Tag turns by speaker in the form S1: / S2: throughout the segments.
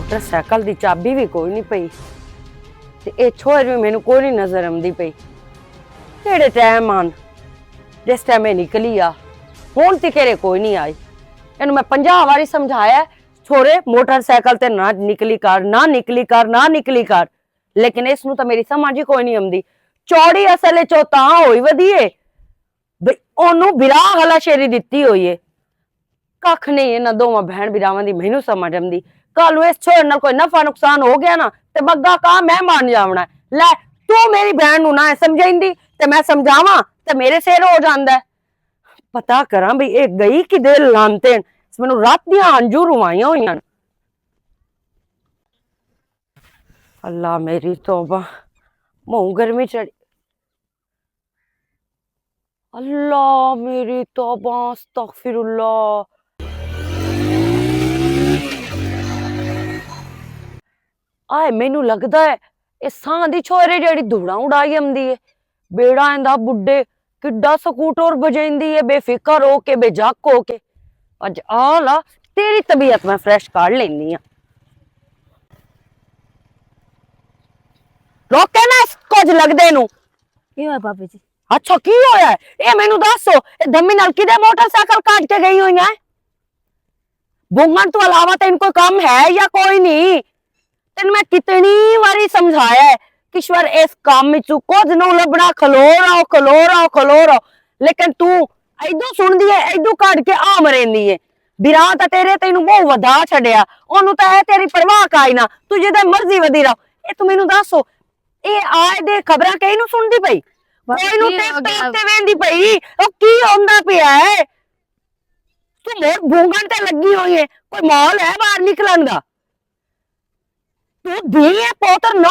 S1: Motorcycle दी चाबी भी कोई नहीं पई ते ए छोर भी मैनू कोई नहीं नजर आंदी पई। केड़े टाइम आन जिस टाइम मैं निकली आ हुण तिकेरे कोई नहीं आई। इन्हू मैं 50 वारी समझाया छोरे मोटरसाइकिल ते ना निकली कर ना निकली कर ना निकली कर, लेकिन इसनू तो मेरी समझ ही कोई नहीं आंदी। चौड़ी असल चो तां होई वधिए बई ओनू बिरा हला शेरी दित्ती होई है। कख नहीं इन्हां दोवां भैन बिरावां दी मैनू समझ आंदी। कल इस छोरे नाल कोई नफा नुकसान हो गया ना ते बग्गा कहा मैं मान जावना। लै तू मेरी बहन नू ना समझाइंदी ते मैं समझावां ते मेरे सिर हो जांदा है। पता करा बई ए गई किदे लांते मैनू रात दियां अंजू रुवाइयां होइयां। अल्लाह मेरी तौबा मुंह गर्मी चढ़ी। अल्लाह मेरी तौबा अस्तगफिरुल्लाह। आए मैनू लगदा है ए सां दी छोरे जेड़ी धूड़ा उड़ाई आंदी है। बेड़ा इंदा बुड्ढे किड्डा स्कूटर बजाइंदी है बेफिकर होके बेझक होके। अज आ ला तेरी तबीयत मैं फ्रेश कर लेनी आ। रोके ना कुछ लगदे नू।
S2: की होया भाभी जी?
S1: अच्छा की होया है ए मैनू दसो ए धम्मी नाल किदे मोटरसाइकिल काट के गई हुई है? बुंगन तो अलावा तो इनको काम है या कोई नहीं? तेन मैं कितनी बारी समझाया है किश्वर इस काम में कुछ न लभना खलो रहो लेकिन तू इदू सुन दी है इदू काट के आ मरेंदी है। बिरा तो तेरे तेनू बहुत वधा छड़िया ओनू तो है तेरी परवाह काई ना तू जिदे मर्जी वधी रहो। ए तू मैनू दसो ए आए दे खबरां कई नू सुनदी पई कोई नू ते वेंदी पई ओ की होंदा पिया है? तू मोर भूंगण ते लगी हुई है कोई माहौल है बाहर निकलन दा? तू दी है पोतर नो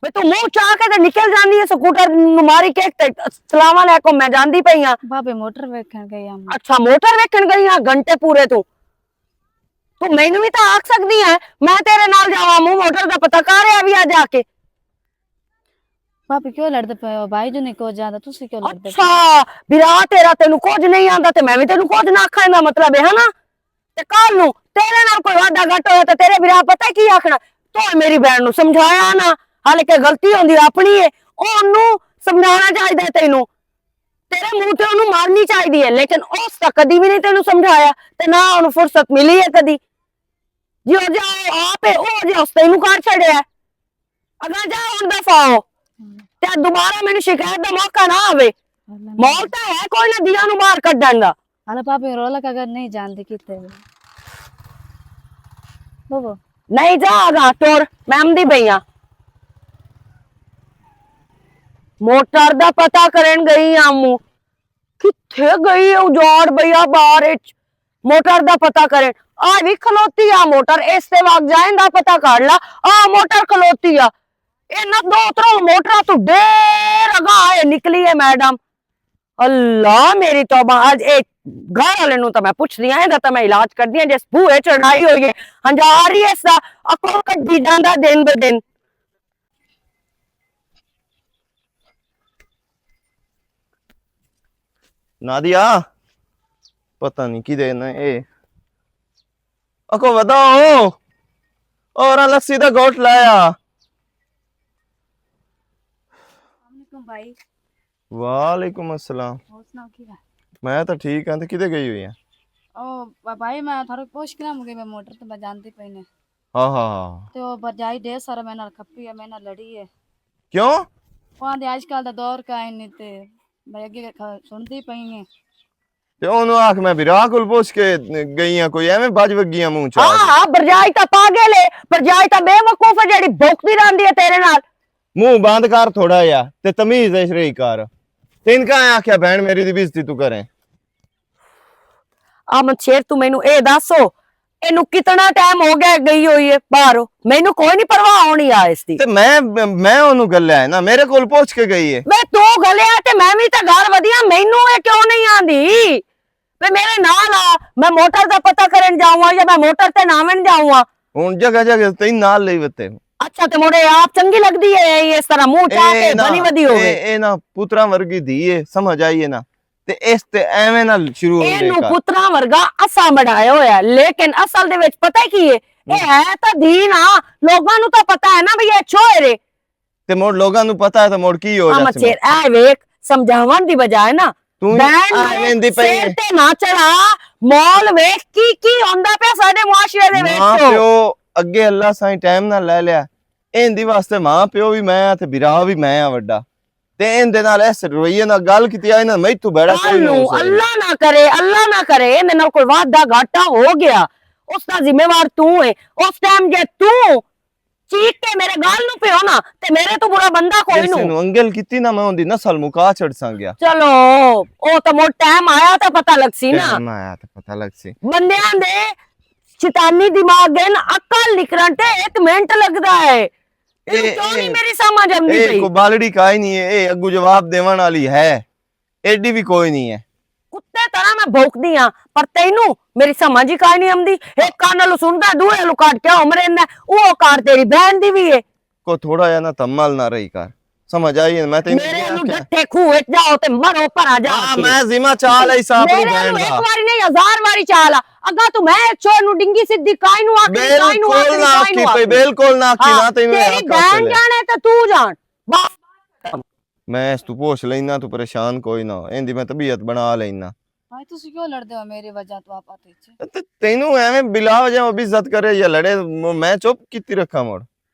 S1: मैं तू मुंह चाह के निकल जानी है स्कूटर मारी के सलाम अलैकुम मैं जांदी पई हां।
S2: भाभी मोटर वेखण गई हम।
S1: अच्छा मोटर वेखण गई हां घंटे पूरे तू मैनू भी तो आख सकदी है मैं तेरे नाल जावां मुंह मोटर दा पता कर आ भी आ जाके।
S2: भाभी क्यों लड़दे पे हो? भाई जो नहीं को ज्यादा तुसी क्यों लड़दे?
S1: अच्छा बिरा तेरा तेनू कुछ नहीं आंदा ते मैं भी तेनू कुछ ना आखां दा मतलब है ना? ते कल नू तेरे नाल कोई वादा घट होया ते तेरे बिरा पता की आखना तो मेरी बहन नू समझाया ना हाले के गलती होंदी अपनी है ओनू समझाना चाहिए तेनू। तेरे मुंह ते ओनू मारनी चाहिए है लेकिन उस तक कदी भी नहीं तेनू समझाया ते ना ओनू फुर्सत मिली है कदी। जो जाओ आप है ओ जे उस तेनू कर छड़िया अगर जा हुण दफाओ ते दोबारा मैनू शिकायत दा मौका ना आवे। मौत तो है कोई ना दिया नू बाहर कड्डण दा।
S2: अरे भाभी रोला का अगर नहीं जानती किते बोबो
S1: नहीं जा आगा टोर मैं आंदी पई हां। मोटर दा पता करन गई आमू किथे गई है उजाड़ भैया बाहर मोटर दा पता करन आ भी खलोती आ मोटर इससे वाग जाएंदा पता कर ला आ मोटर खलोती आ इन्ना दो त्रो मोटर तू देर अगा है निकली है मैडम। अल्लाह मेरी तौबा आज एक घर वाले नू तो मैं पुछदी आ एदा तो मैं इलाज करदी आ जिस बूहे चढ़ाई होई है हंजारी ऐसा अको कड्डी जांदा दिन ब दिन।
S3: नादिया पता नहीं कि देना ए अको बताओ और लस्सी दा गोट लाया।
S2: भाई
S3: वालेकुम अस्सलाम। मैं तो ठीक हां ते किदे गई हुई है?
S2: ओ भाई मैं थारे पूछ के ना मुगे मैं मोटर तो मैं जानती पई ने।
S3: हां हां
S2: तो बजाई दे सारा मैंने खप्पी है मैंने लड़ी है।
S3: क्यों?
S2: वहां दे आजकल दा दौर का है नहीं ते मैं अगे सुनती पई है
S3: ते ओनु आख मैं बिरा कुल पूछ के गई हां कोई एवें बाज वगियां मुंह च।
S1: हां बरजाई ता पागल है बरजाई ता बेवकूफ है जेडी भौंकदी रहंदी है तेरे नाल।
S3: मुंह बंद कर थोड़ा या ते तमीज ऐश रही कर ते इनका आख्या बहन मेरी दी बेइज्जती तू करे।
S1: अहमद शेर तू मैनू ए दसो इनू कितना टाइम हो गया गई हुई है बाहरों मैनू कोई नहीं परवाह होनी आ इसदी।
S3: ते मैं ओनु गल्ला है ना मेरे कोल पूछ के गई है।
S1: वे तू गलिया ते मैं भी ते घर वधिया मैनू ए क्यों नहीं आंदी वे मेरे नाल आ मैं मोटर दा पता करन जाऊंगा या मैं मोटर ते नावन जाऊंगा।
S3: हुन जगह जगह तीन नाल ले वते।
S1: अच्छा ते मोड़े आप चंगी लगदी है इस तरह मुंह चाह के बनी वधी होवे
S3: ए ना पुत्रा वर्गी धी है समझ आई है ना ते इस ते एवें ना शुरू हो
S1: एनू पुत्रा वर्गा असा बढ़ाया होया लेकिन असल दे विच पता की है ਇਹ ਹੈ ਤਾਂ ਦੀਨ ਆ, ਲੋਕਾਂ ਨੂੰ ਤਾਂ ਪਤਾ ਹੈ ਨਾ ਵੀ ਇਹ ਚੋਰੇ।
S3: ਤੇ ਮੋੜ ਲੋਕਾਂ ਨੂੰ ਪਤਾ ਹੈ ਤਾਂ ਮੋੜ ਕੀ ਹੋ
S1: ਆ
S3: ਜਾ
S1: ਮਚੇਰ ਐ ਵੇਖ, ਸਮਝਾਉਣ ਦੀ ਬਜਾਏ ਨਾ
S3: ਤੂੰ ਲੈਂਦੀ ਪਈ
S1: ਸਿਰ ਤੇ ਨਾ ਚੜਾ। ਮੌਲ ਵੇਖ ਕੀ ਹੁੰਦਾ ਪਿਆ ਸਾਡੇ ਮੁਆਸ਼ਰੇ ਦੇ
S3: ਮਾਂ
S1: ਵਿੱਚ।
S3: ਪਿਓ ਅੱਗੇ ਅੱਲਾ ਸਾਈਂ ਟਾਈਮ ਨਾਲ ਲੈ ਲਿਆ, ਇਹਦੀ ਵਾਸਤੇ ਮਾਂ ਪਿਓ ਵੀ ਮੈਂ ਆ ਤੇ ਵਿਰਾ ਵੀ ਮੈਂ ਆ ਵੱਡਾ, ਤੇ ਇਹਦੇ ਨਾਲ ਇਸ ਰਵਈਏ ਨਾਲ ਗੱਲ ਕੀਤੀ ਆ ਇਹਨਾਂ ਮੈਥੋਂ ਬੜਾ ਕੋਈ ਨਹੀਂ ਹੋ ਸਕਦਾ।
S1: ਅੱਲਾ ਨਾ ਕਰੇ ਇਹਦੇ ਨਾਲ ਕੋਈ ਵਾਧਾ ਘਾਟਾ ਹੋ ਗਿਆ, ਉਸ ਦਾ ਜ਼ਿੰਮੇਵਾਰ ਤੂੰ ਹੈ। ਉਸ ਟਾਈਮ ਜੇ ਤੂੰ ਚੀਕ ਕੇ ਮੇਰੇ ਗਾਲ ਨੂੰ ਪਿਓ ਨਾ ਤੇ ਮੇਰੇ ਤੋਂ ਬੁਰਾ ਬੰਦਾ ਕੋਈ
S3: ਕਿਸੇ ਨੂੰ ਅੰਗਲ ਕੀਤੀ ਨਾ ਮੈਂ ਉਹਦੀ ਨਸਲ ਮੁਕਾ ਛੱਡ ਸੰਗਿਆ।
S1: ਚਲੋ ਉਹ ਤਾਂ ਮੋ ਟਾਈਮ ਆਇਆ ਤਾਂ ਪਤਾ ਲੱਗ ਸੀ ਨਾ,
S3: ਮੈਂ ਆਇਆ ਤਾਂ ਪਤਾ ਲੱਗ ਸੀ।
S1: ਬੰਦਿਆਂ ਦੇ ਸ਼ੈਤਾਨੀ ਦਿਮਾਗ ਦੇ ਨਾ ਅਕਲ ਨਿਕਲਣ ਤੇ 1 ਮਿੰਟ ਲੱਗਦਾ ਹੈ। ਇਹ ਕਿਉਂ ਨਹੀਂ ਮੇਰੀ ਸਮਝ ਆਉਂਦੀ
S3: ਇਹ
S1: ਪਈ?
S3: ਕੋ ਬਾਲੜੀ ਕਾਈ ਨਹੀਂ ਹੈ, ਇਹ ਅੱਗੂ ਜਵਾਬ ਦੇਵਣ ਵਾਲੀ ਹੈ, ਐਡੀ ਵੀ ਕੋਈ ਨਹੀਂ ਹੈ।
S1: ਕੁੱਤੇ ਤਰ੍ਹਾਂ ਮੈਂ ਭੌਂਕਦੀ ਆ, ਪਰ ਤੈਨੂੰ ਮੇਰੀ ਸਮਝ ਹੀ ਕਾਈ ਨਹੀਂ ਆਉਂਦੀ। ਇੱਕ ਕੰਨ ਨੂੰ ਸੁਣਦਾ, ਦੂਏ ਨੂੰ ਕੱਟ ਕੇ ਉਮਰੇਂਦਾ। ਉਹ ਕਾਰ ਤੇਰੀ ਬਹਿਨ ਦੀ ਵੀ ਏ।
S3: ਕੋ ਥੋੜਾ ਜਿਹਾ ਨਾ ਤਮਲ ਨਾ ਰਹੀ ਕਰ, ਸਮਝ ਆਈ? ਮੈਂ ਤੈਨੂੰ
S1: ਮੇਰੇ ਨੂੰ ਡੱਠੇ ਖੂਹ ਵਿੱਚ ਜਾਓ ਤੇ ਮਰੋ ਭਰਾ ਜਾ
S3: ਹਾਂ ਮੈਂ ਜ਼ਿਮਾ ਚਾਲ ਐ ਸਾਫ ਨਹੀਂ
S1: ਮੇਰੇ ਨੂੰ
S3: ਬੈਣ
S1: ਇੱਕ
S3: ਦਾ।
S1: ਵਾਰੀ ਨਹੀਂ 1000 ਵਾਰੀ ਚਾਲ ਅੱਗਾ ਤੂੰ ਮੈਂ ਚੋਰ ਨੂੰ ਡਿੰਗੀ ਸਿੱਧੀ ਕਾਈ ਨੂੰ ਆਖੀ, ਕਾਈ ਨੂੰ ਆਖੀ,
S3: ਬਿਲਕੁਲ ਨਾ
S1: ਕਾਈ ਨੂੰ
S3: ਆਖੀ ਪਈ,
S1: ਆਖੀ।
S3: ਬਿਲਕੁਲ ਨਾ ਆਖੀ ਨਾ ਤੈਨੂੰ
S1: ਤੇਰੀ
S3: ਆਖਾ
S1: ਬਹਿਨ ਜਾਣੇ ਤੇ ਤੂੰ ਜਾਣ ਬਸ।
S3: ਮੈਂ ਇਸ ਤੂੰ ਪੁੱਛ ਲੈਣਾ, ਤੂੰ ਪਰੇਸ਼ਾਨ ਕੋਈ ਨਾ, ਇਹਦੀ ਮੈਂ ਤਬੀਅਤ ਬਣਾ ਲੈਣਾ।
S2: भाई तुसी क्यों लड़दे हो मेरी वजह तो आप आते थे
S3: ਤੇ ਤੈਨੂੰ ਐਵੇਂ ਬਿਲਾ ਵਜਾ ਵੀ ਇੱਜ਼ਤ ਕਰੇ ਜਾਂ ਲੜੇ, ਮੈਂ ਚੁੱਪ ਕੀਤੀ ਰੱਖਾਂ ਮੋੜ।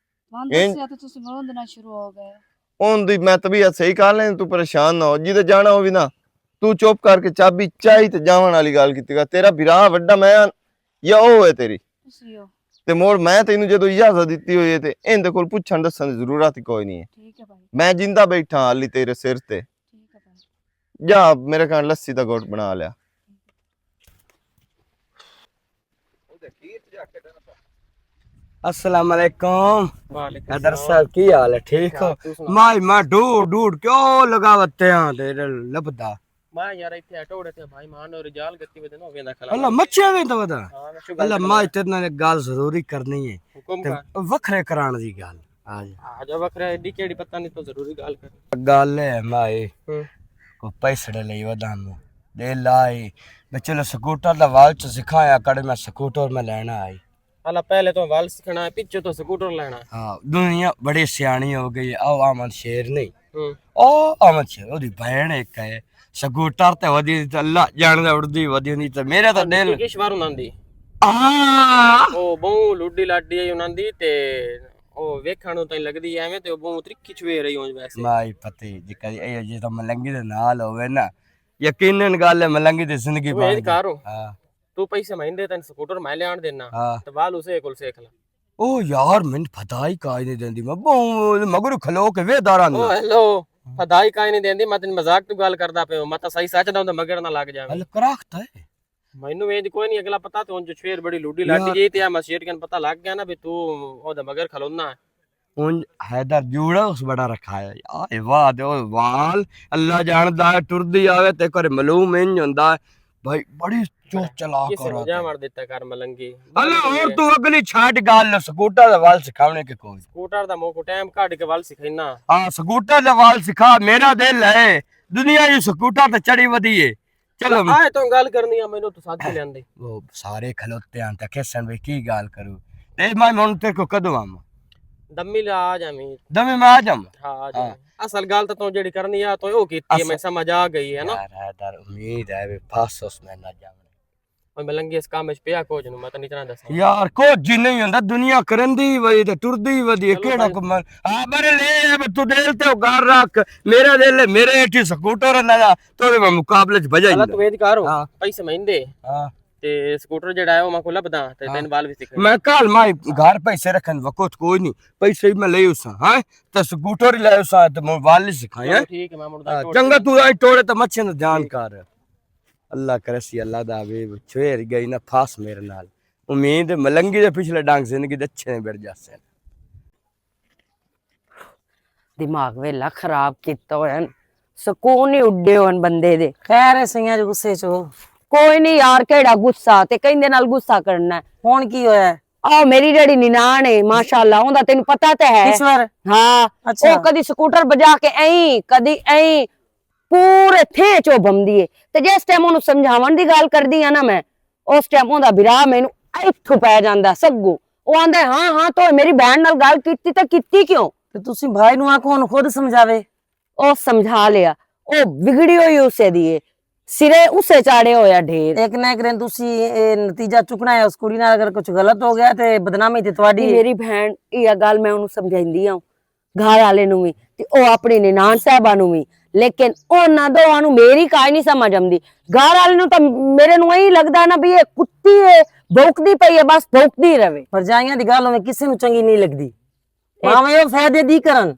S2: वहां दस या तो तुसी मरों देना शुरू हो गए।
S3: ਉਹਦੀ ਮੈਂ ਤਬੀਅਤ ਸਹੀ ਕਰ ਲੈਣੀ, ਤੂੰ ਪਰੇਸ਼ਾਨ ਨਾ ਹੋ। ਜਿਹਦੇ ਜਾਣਾ ਹੋ ਵੀ ਨਾ ਤੂੰ ਚੁੱਪ ਕਰਕੇ ਚਾਬੀ ਚਾਹੀ ਤੇ ਜਾਵਣ ਵਾਲੀ ਗੱਲ ਕੀਤੀਗਾ। ਤੇਰਾ ਵਿਰਾਹ ਵੱਡਾ ਮੈਂ ਜਾਂ ਉਹ ਹੈ ਤੇਰੀ
S2: तुसी हो
S3: ਤੇ ਮੋੜ ਮੈਂ ਤੈਨੂੰ ਜਦੋਂ ਇਜਾਜ਼ਤ ਦਿੱਤੀ ਹੋਈ ਹੈ ਤੇ ਇਹਦੇ ਕੋਲ ਪੁੱਛਣ ਦੱਸਣ ਦੀ ਜ਼ਰੂਰਤ ਹੀ ਕੋਈ ਨਹੀਂ ਹੈ।
S2: ठीक है भाई,
S3: ਮੈਂ ਜਿੰਦਾ ਬੈਠਾ ਹਾਲੀ ਤੇਰੇ ਸਿਰ ਤੇ।
S2: ठीक है भाई।
S3: ਜਾ ਮੇਰੇ ਘਰ ਲੱਸੀ ਦਾ ਘੁੱਟ ਬਣਾ ਲਿਆ।
S4: अस्सलाम वालेकुम। हैदर साहब की हाल है? ठीक हो? मैं ढूंढ क्यों लगावते हैं तेरे लबदा
S5: मैं यार इतने टोड़े थे भाई मान और जाल गति में हो गया खला
S4: अल्लाह मच्छे में तो बता
S5: हां मैं शुगर
S4: अल्लाह मैं तेरे नाल गाल जरूरी करनी है
S5: हुकुम
S4: ते
S5: का
S4: वखरे कराने दी गाल आज
S5: आ जा बकरा एडी केड़ी पता नहीं तो जरूरी गाल कर
S4: गाल है मैं
S5: हम्म
S4: को पैसे ले वदान दे लाई मैं चलो स्कूटर दा वाल च सिखाया कड़े मैं स्कूटर में लेना आई।
S5: अल्लाह पहले तो वाल सीखना है पीछे तो स्कूटर लेना है।
S4: हाँ दुनिया बड़ी सियानी हो गई है। ओ आमद शेर नहीं
S5: हम्म
S4: ओ आमद शेर ओदी बहन एक है स्कूटर ते वदी अल्लाह जानदा उड़दी वदी नहीं ते मेरा तो दिल
S5: किस बार उनांदी
S4: आ
S5: ओ बहु लुड्डी लाडी है उनांदी ते ओ वेखण ਨੂੰ ਤਾਂ ਲੱਗਦੀ ਐਵੇਂ ਤੇ ਉਹ ਬਹੁ ਤਰੀਕੀ ਛਵੇ ਰਹੀ ਹੋਂ ਵੈਸੇ
S4: ਮਾਈ ਪਤੀ ਜੀ ਕਦੀ ਇਹ ਜੇ ਤਾਂ ਮਲੰਗੀ ਦੇ ਨਾਲ ਹੋਵੇ ਨਾ ਯਕੀਨਨ ਗੱਲ ਹੈ ਮਲੰਗੀ ਦੀ ਜ਼ਿੰਦਗੀ
S5: ਤੂੰ ਇਹ ਕਰ
S4: ਹਾਂ
S5: ਤੂੰ ਪੈਸੇ ਮਹਿੰਦੇ ਤੈਨੂੰ ਸਕੂਟਰ ਮੈਂ ਲਿਆਣ ਦੇਣਾ
S4: ਹਾਂ
S5: ਤੇ ਵਾਲ ਉਸੇ ਕੋਲ ਸਿੱਖ ਲੈ।
S4: ਉਹ ਯਾਰ ਮੈਨੂੰ ਪਤਾ ਹੀ ਕਾਇ ਨਹੀਂ ਦਿੰਦੀ ਮੈਂ ਮਗਰ ਖਲੋ ਕੇ ਵੇਦਾਰਾਂ
S5: ਓ ਹੈਲੋ ਫਦਾਈ ਕਾਈ ਨਹੀਂ ਦੇਂਦੀ ਮੈਂ ਤੈਨੂੰ ਮਜ਼ਾਕ ਤੋਂ ਗੱਲ ਕਰਦਾ ਪਿਆ ਮੈਂ ਤਾਂ ਸਹੀ ਸੱਚ ਦਾ ਹੁੰਦਾ ਮਗਰ ਨਾ ਲੱਗ ਜਾਵੇ।
S4: ਹਲ ਕਰਾਖਤਾ ਹੈ
S5: ਮੈਨੂੰ ਇਹ ਕੋਈ ਨਹੀਂ ਅਗਲਾ ਪਤਾ ਤੇ ਉਂਝ ਛੇਰ ਬੜੀ ਲੁੱਡੀ ਲਾਡੀ ਜੀ ਤੇ ਆ ਮਸ਼ੀਰ ਕਨ ਪਤਾ ਲੱਗ ਗਿਆ ਨਾ ਵੀ ਤੂੰ ਉਹਦਾ ਮਗਰ ਖਲੋਨਾ
S4: उन हैदर जूड़ा उस बड़ा रखा है यार वाह दे वाल अल्लाह जानदा है टुरदी आवे ते कर मालूम इंज हुंदा है भाई बड़ी चो चला
S5: ਕਿਸੇ
S4: करो
S5: ਨੂੰ ਜਾ ਮਾਰ ਦਿੱਤਾ ਕਰ ਮਲੰਗੀ
S4: अल्लाह और तू अगली छाट गाल स्कूटर दा वाल सिखावने के कोई
S5: ਸਕੂਟਰ ਦਾ ਮੋਕੋ ਟਾਈਮ ਕੱਢ ਕੇ ਵੱਲ ਸਿਖਾਈਨਾ
S4: हां स्कूटर दा वाल सिखा मेरा दिल है दुनिया ये स्कूटर ते चढ़ी वदी है चलो
S5: ਆਏ ਤੋਂ ਗੱਲ ਕਰਨੀ ਆ ਮੈਨੂੰ ਤੂੰ ਸਾਥ ਕੇ ਲਿਆਂਦੇ
S4: वो सारे खलोते हैं ते कैसन भाई की गाल करूं ते मैं मन तेरे को कदों आमा
S5: ਦਮੀ ਲਾ ਆ ਜਾਵੀਂ
S4: दमे में आ जाऊं
S5: ਹਾਂ ਆ ਜਾ ਅਸਲ ਗੱਲ ਤਾਂ ਤੂੰ ਜਿਹੜੀ ਕਰਨੀ ਆ ਤੂੰ ਉਹ ਕੀਤੀ ਹੈ ਮੈਂ ਸਮਝ ਆ ਗਈ ਹੈ ਨਾ
S4: यार हैदर उम्मीद है वे फास उसमें ना जाऊं
S5: ਓਏ ਮਲੰਗੀ ਇਸ ਕੰਮ ਵਿੱਚ ਪਿਆ ਕੁਝ ਨੂੰ ਮੈਂ ਤਾਂ ਨਹੀਂ ਤਰਾਂ ਦੱਸਾਂ
S4: यार कुछ नहीं हुंदा दुनिया करंदी वदी ते टुरदी वदी केड़ा कमल आ बरे ले अब तू दिल ते घर रख मेरा दिल मेरे एठी स्कूटर ना तो मैं मुकाबले च बजा
S5: ਚਲ ਤੂੰ ਇਹ ਕਰ
S4: ਹਾਂ।
S5: ਪੈਸੇ ਮਹਿੰਦੇ
S4: हां
S5: ਤੇ ਸਕੂਟਰ ਜਿਹੜਾ ਹੈ ਉਹ ਮੈਂ ਕੋ ਲੱਭਦਾ ਤੇ ਤੈਨੂੰ ਵਾਲ ਵੀ ਸਿਖਾਈ
S4: मैं कल माई घर पैसे रखन वक्त कोई नहीं पैसे मैं ले उसा हां ते स्कूटर ले उसा ते मोबाइल सिखाया
S5: ਠੀਕ ਹੈ ਮੈਂ ਮੁੜਦਾ
S4: चंगा तू आई टोड़े ते मच्छे न ध्यान कर अल्लाह करे सी अल्लाह दा हबीब छेर गई ना फास मेरे नाल उम्मीद मलंगी दे पिछले डांग जिंदगी दे अच्छे बैठ जासे
S1: ਦਿਮਾਗ ਵੇਲਾ ਖਰਾਬ ਕੀਤਾ ਹੋਇਆ, ਸਕੂਨ ਹੀ ਉੱਡੇ ਹੋਣ ਬੰਦੇ ਦੇ।
S6: ਖੈਰ ਹੈ ਸਈਆਂ ਚ ਗੁੱਸੇ ਚ ਹੋ।
S1: ਕੋਈ ਨਹੀਂ ਯਾਰ, ਕਿਹੜਾ ਗੁੱਸਾ, ਤੇ ਕਹਿੰਦੇ ਨਾਲ ਗੁੱਸਾ ਕਰਨਾ ਹੈ।
S6: ਹੁਣ ਕੀ ਹੋਇਆ?
S1: ਆਹ ਮੇਰੀ ਜਿਹੜੀ ਨਿਨਾਣ ਹੈ ਮਾਸ਼ਾਅੱਲਾ, ਉਹਦਾ ਤੈਨੂੰ ਪਤਾ ਤਾਂ ਹੈ।
S6: ਇਸ ਵਾਰ
S1: ਹਾਂ,
S6: ਅੱਛਾ।
S1: ਉਹ ਕਦੀ ਸਕੂਟਰ ਬਜਾ ਕੇ ਐਂ ਕਦੀ ਐਂ ਪੂਰੇ ਥੇ ਚੋ ਬੰਦੀ ਹੈ। ਤੇ ਜਿਸ ਟਾਈਮ ਉਹਨੂੰ ਸਮਝਾਉਣ ਦੀ ਗੱਲ ਕਰਦੀ ਆ ਨਾ ਮੈਂ, ਉਸ ਟਾਈਮ ਉਹਦਾ ਵਿਰਾਹ ਮੈਨੂੰ ਇੱਥੋਂ ਪੈ ਜਾਂਦਾ ਸੱਗੂ। ਉਹ ਆਂਦਾ ਹਾਂ ਹਾਂ ਤੂੰ ਮੇਰੀ ਭੈਣ ਨਾਲ ਗੱਲ ਕੀਤੀ ਤਾਂ ਕੀਤੀ ਕਿਉਂ?
S6: ਤੇ ਤੁਸੀਂ ਭਾਈ ਨੂੰ ਆਖੋ ਉਹਨੂੰ ਖੁਦ ਸਮਝਾਵੇ।
S1: ਉਹ ਸਮਝਾ ਲਿਆ, ਉਹ ਵਿਗੜੀ ਹੋਈ ਉਸੇ ਦੀ ਏ, ਸਿਰੇ ਉਸੇ ਚਾੜੇ ਹੋਇਆ ਢੇਰ।
S6: ਇੱਕ ਨਾ ਇੱਕ ਦਿਨ ਤੁਸੀਂ ਇਹ ਨਤੀਜਾ ਚੁੱਕਣਾ ਹੈ ਉਸ ਕੁੜੀ ਨਾਲ, ਅਗਰ ਕੁਝ ਗਲਤ ਹੋ ਗਿਆ ਤੇ ਬਦਨਾਮੀ ਤੇ ਤੁਹਾਡੀ ਹੈ।
S1: ਮੇਰੀ ਭੈਣ ਇਹ ਗੱਲ ਮੈਂ ਉਹਨੂੰ ਸਮਝਾਉਂਦੀ ਆ, ਘਰ ਵਾਲੇ ਨੂੰ ਵੀ ਤੇ ਉਹ ਆਪਣੀ ਨਿਨਾਣ ਸਾਹਿਬਾ ਨੂੰ ਵੀ, ਲੇਕਿਨ ਉਹਨਾਂ ਦੋਵਾਂ ਨੂੰ ਮੇਰੀ ਕਾਈ ਨਹੀਂ ਸਮਝ ਆਉਂਦੀ। ਘਰ ਵਾਲੇ ਨੂੰ ਤਾਂ ਮੇਰੇ ਨੂੰ ਇਹੀ ਲੱਗਦਾ ਨਾ ਵੀ ਇਹ ਕੁੱਤੀ ਏ, ਭੌਂਕਦੀ ਪਈ ਹੈ, ਬਸ ਭੌਂਕਦੀ ਰਵੇ।
S6: ਭਰਜਾਈਆਂ ਦੀ ਗੱਲ ਹੋਵੇ ਕਿਸੇ ਨੂੰ ਚੰਗੀ ਨਹੀਂ ਲੱਗਦੀ, ਭਾਵੇਂ ਉਹ ਫਾਇਦੇ ਦੀ ਕਰਨ।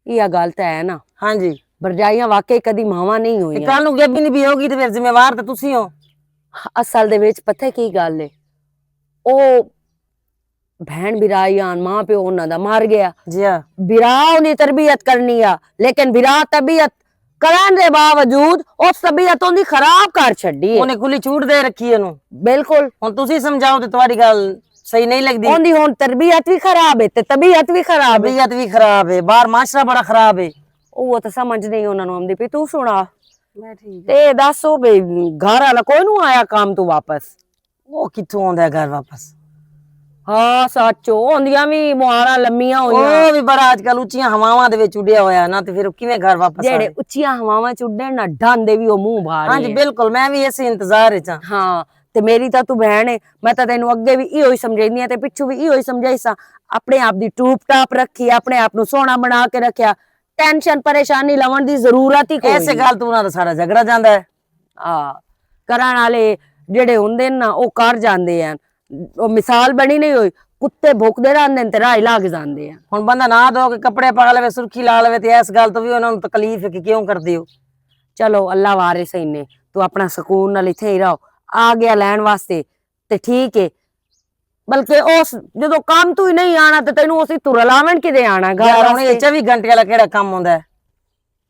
S1: ਇਹ ਗੱਲ ਤਾਂ ਹੈ ਨਾ,
S6: ਹਾਂਜੀ,
S1: ਭਰਜਾਈਆਂ ਵਾਕਈ ਕਦੀ ਮਾਵਾਂ ਨਹੀਂ
S6: ਤੇ
S1: ਹੋਈਆਂ।
S6: ਕੱਲ ਨੂੰ ਗੇਬੀ ਨਹੀਂ ਵੀ ਹੋਗੀ ਤੇ ਫਿਰ ਜ਼ਿੰਮੇਵਾਰ ਤਾਂ ਤੁਸੀਂ ਹੋ।
S1: ਅਸਲ ਦੇ ਵਿੱਚ ਪਤਾ ਕੀ ਗੱਲ ਏ, ਉਹ ਭੈਣ ਬਿਰਾਈਆਂ ਮਾਂ ਪਿਓ ਉਹਨਾਂ ਦਾ ਮਰ ਗਿਆ,
S6: ਜੀ ਹਾਂ,
S1: ਬਿਰਾ ਉਹਦੀ ਤਰਬੀਅਤ ਕਰਨੀ ਆ, ਲੇਕਿਨ ਬਿਰਾ ਤਰਬੀਅਤ ਕਰਨ ਦੇ ਬਾਵਜੂਦ ਉਸ ਤਬੀਅਤ ਉਹਦੀ ਖਰਾਬ ਕਰ ਛੱਡੀ ਏ।
S6: ਉਹਨੇ ਖੁੱਲੀ ਛੂਟ ਦੇ ਰੱਖੀ ਉਹਨੂੰ।
S1: ਬਿਲਕੁਲ,
S6: ਹੁਣ ਤੁਸੀਂ ਸਮਝਾਓ ਤੇ ਤੁਹਾਡੀ ਗੱਲ ਸਹੀ ਨਹੀਂ ਲੱਗਦੀ।
S1: ਉਹਦੀ ਹੁਣ ਤਰਬੀਅਤ ਵੀ ਖਰਾਬ ਹੈ ਤੇ ਤਬੀਅਤ ਵੀ ਖਰਾਬ ਹੈ।
S6: ਤਬੀਅਤ ਵੀ ਖਰਾਬ ਹੈ, ਬਾਹਰ ਮਾਸ਼ਰਾ ਬੜਾ ਖਰਾਬ ਹੈ।
S1: ਉਹ ਤਾਂ ਸਮਝ ਨਹੀਂ ਉਹਨਾਂ ਨੂੰ ਆਉਂਦੀ ਪਈ। ਤੂੰ ਸੁਣਾ
S6: ਮੈਂ ਠੀਕ,
S1: ਤੇ ਦੱਸੋ ਬਈ ਘਰ ਵਾਲਾ ਕੋਈ ਨੂੰ ਆਇਆ ਕੰਮ ਤੋਂ ਵਾਪਸ?
S6: ਉਹ ਕਿੱਥੋਂ ਆਉਂਦਾ ਹੈ ਘਰ ਵਾਪਸ?
S1: ਹਾਂ ਸੱਚੋ, ਹੁੰਦੀਆਂ ਵੀ ਮੁਹਾਰਾਂ ਲੰਮੀਆਂ ਹੋਈਆਂ।
S6: ਉਹ ਵੀ ਬੜਾ ਅੱਜ ਕੱਲ ਉੱਚੀਆਂ ਹਵਾਵਾਂ ਦੇ ਵਿੱਚ ਉੱਡਿਆ ਹੋਇਆ ਨਾ, ਤੇ ਫਿਰ ਉਹ ਕਿਵੇਂ ਘਰ ਵਾਪਸ
S1: ਜਿਹੜੇ
S6: ਆਵੇ?
S1: ਉੱਚੀਆਂ ਹਵਾਵਾਂ ਚ ਉੱਡਣ ਨਾ ਡਾਂਦੇ ਵੀ ਉਹ ਮੂੰਹ ਬਾਹਰ
S6: ਹਾਂਜੀ ਬਿਲਕੁਲ, ਮੈਂ ਵੀ ਇਸੇ ਇੰਤਜ਼ਾਰ ਵਿੱਚ ਹਾਂ।
S1: ਹਾਂ ਤੇ ਮੇਰੀ ਤਾਂ ਤੂੰ ਭੈਣ ਏ, ਮੈਂ ਤਾਂ ਤੈਨੂੰ ਅੱਗੇ ਵੀ ਇਹੋ ਹੀ ਸਮਝਾਈਦੀ ਆ ਤੇ ਪਿੱਛੋਂ ਵੀ ਇਹੋ ਹੀ ਸਮਝਾਈ ਸਾਂ। ਆਪਣੇ ਆਪ ਦੀ ਟੂਪ ਟਾਪ ਰੱਖੀ, ਆਪਣੇ ਆਪ ਨੂੰ ਸੋਹਣਾ ਬਣਾ ਕੇ ਰੱਖਿਆ, ਟੈਨਸ਼ਨ ਪਰੇਸ਼ਾਨੀ ਲਵਣ ਦੀ ਜ਼ਰੂਰਤ ਹੀ ਕੋਈ
S6: ਐਸੇ
S1: ਨਹੀਂ।
S6: ਗੱਲ ਤੋਂ ਉਹਨਾਂ ਦਾ ਸਾਰਾ ਝਗੜਾ ਜਾਂਦਾ ਹੈ।
S1: ਆ ਕਰਨ ਵਾਲੇ ਜਿਹੜੇ ਹੁੰਦੇ ਨੇ ਨਾ ਉਹ ਕਰ ਜਾਂਦੇ ਆ। ਉਹ ਮਿਸਾਲ ਬਣੀ ਨਹੀਂ ਹੋਈ, ਕੁੱਤੇ ਭੁੱਖਦੇ ਰਹਿੰਦੇ ਨੇ ਤੇ ਰਾਹ ਲੱਗ ਜਾਂਦੇ ਆ।
S6: ਹੁਣ ਬੰਦਾ ਨਾ ਧੋ ਕੇ ਕੱਪੜੇ ਪਾ ਲਵੇ, ਸੁਰਖੀ ਲਾ ਲਵੇ, ਤੇ ਇਸ ਗੱਲ ਤੋਂ ਵੀ ਉਹਨਾਂ ਨੂੰ ਤਕਲੀਫ ਹੈ ਕਿ ਕਿਉਂ ਕਰਦੇ ਹੋ।
S1: ਚਲੋ ਅੱਲਾ ਵਾਰਿਸ ਹੀ ਨੇ, ਤੂੰ ਆਪਣਾ ਸਕੂਨ ਨਾਲ ਇੱਥੇ ਹੀ ਰਹੋ। ਆ ਗਿਆ ਲੈਣ ਵਾਸਤੇ ਤੇ ਠੀਕ ਹੈ, ਬਲਕਿ ਉਸ ਜਦੋਂ ਕੰਮ ਤੂੰ ਹੀ ਨਹੀਂ ਆਣਾ ਤੇ ਤੈਨੂੰ ਅਸੀਂ ਤੁਰਲਾਵਣ ਕਿਤੇ ਆਣਾ ਘਰ
S6: ਯਾਰ ਹੁਣ ਇਹ
S1: ਵਾਸਤੇ?
S6: 24 ਘੰਟੇ ਵਾਲਾ ਕਿਹੜਾ ਕੰਮ ਹੁੰਦਾ ਹੈ?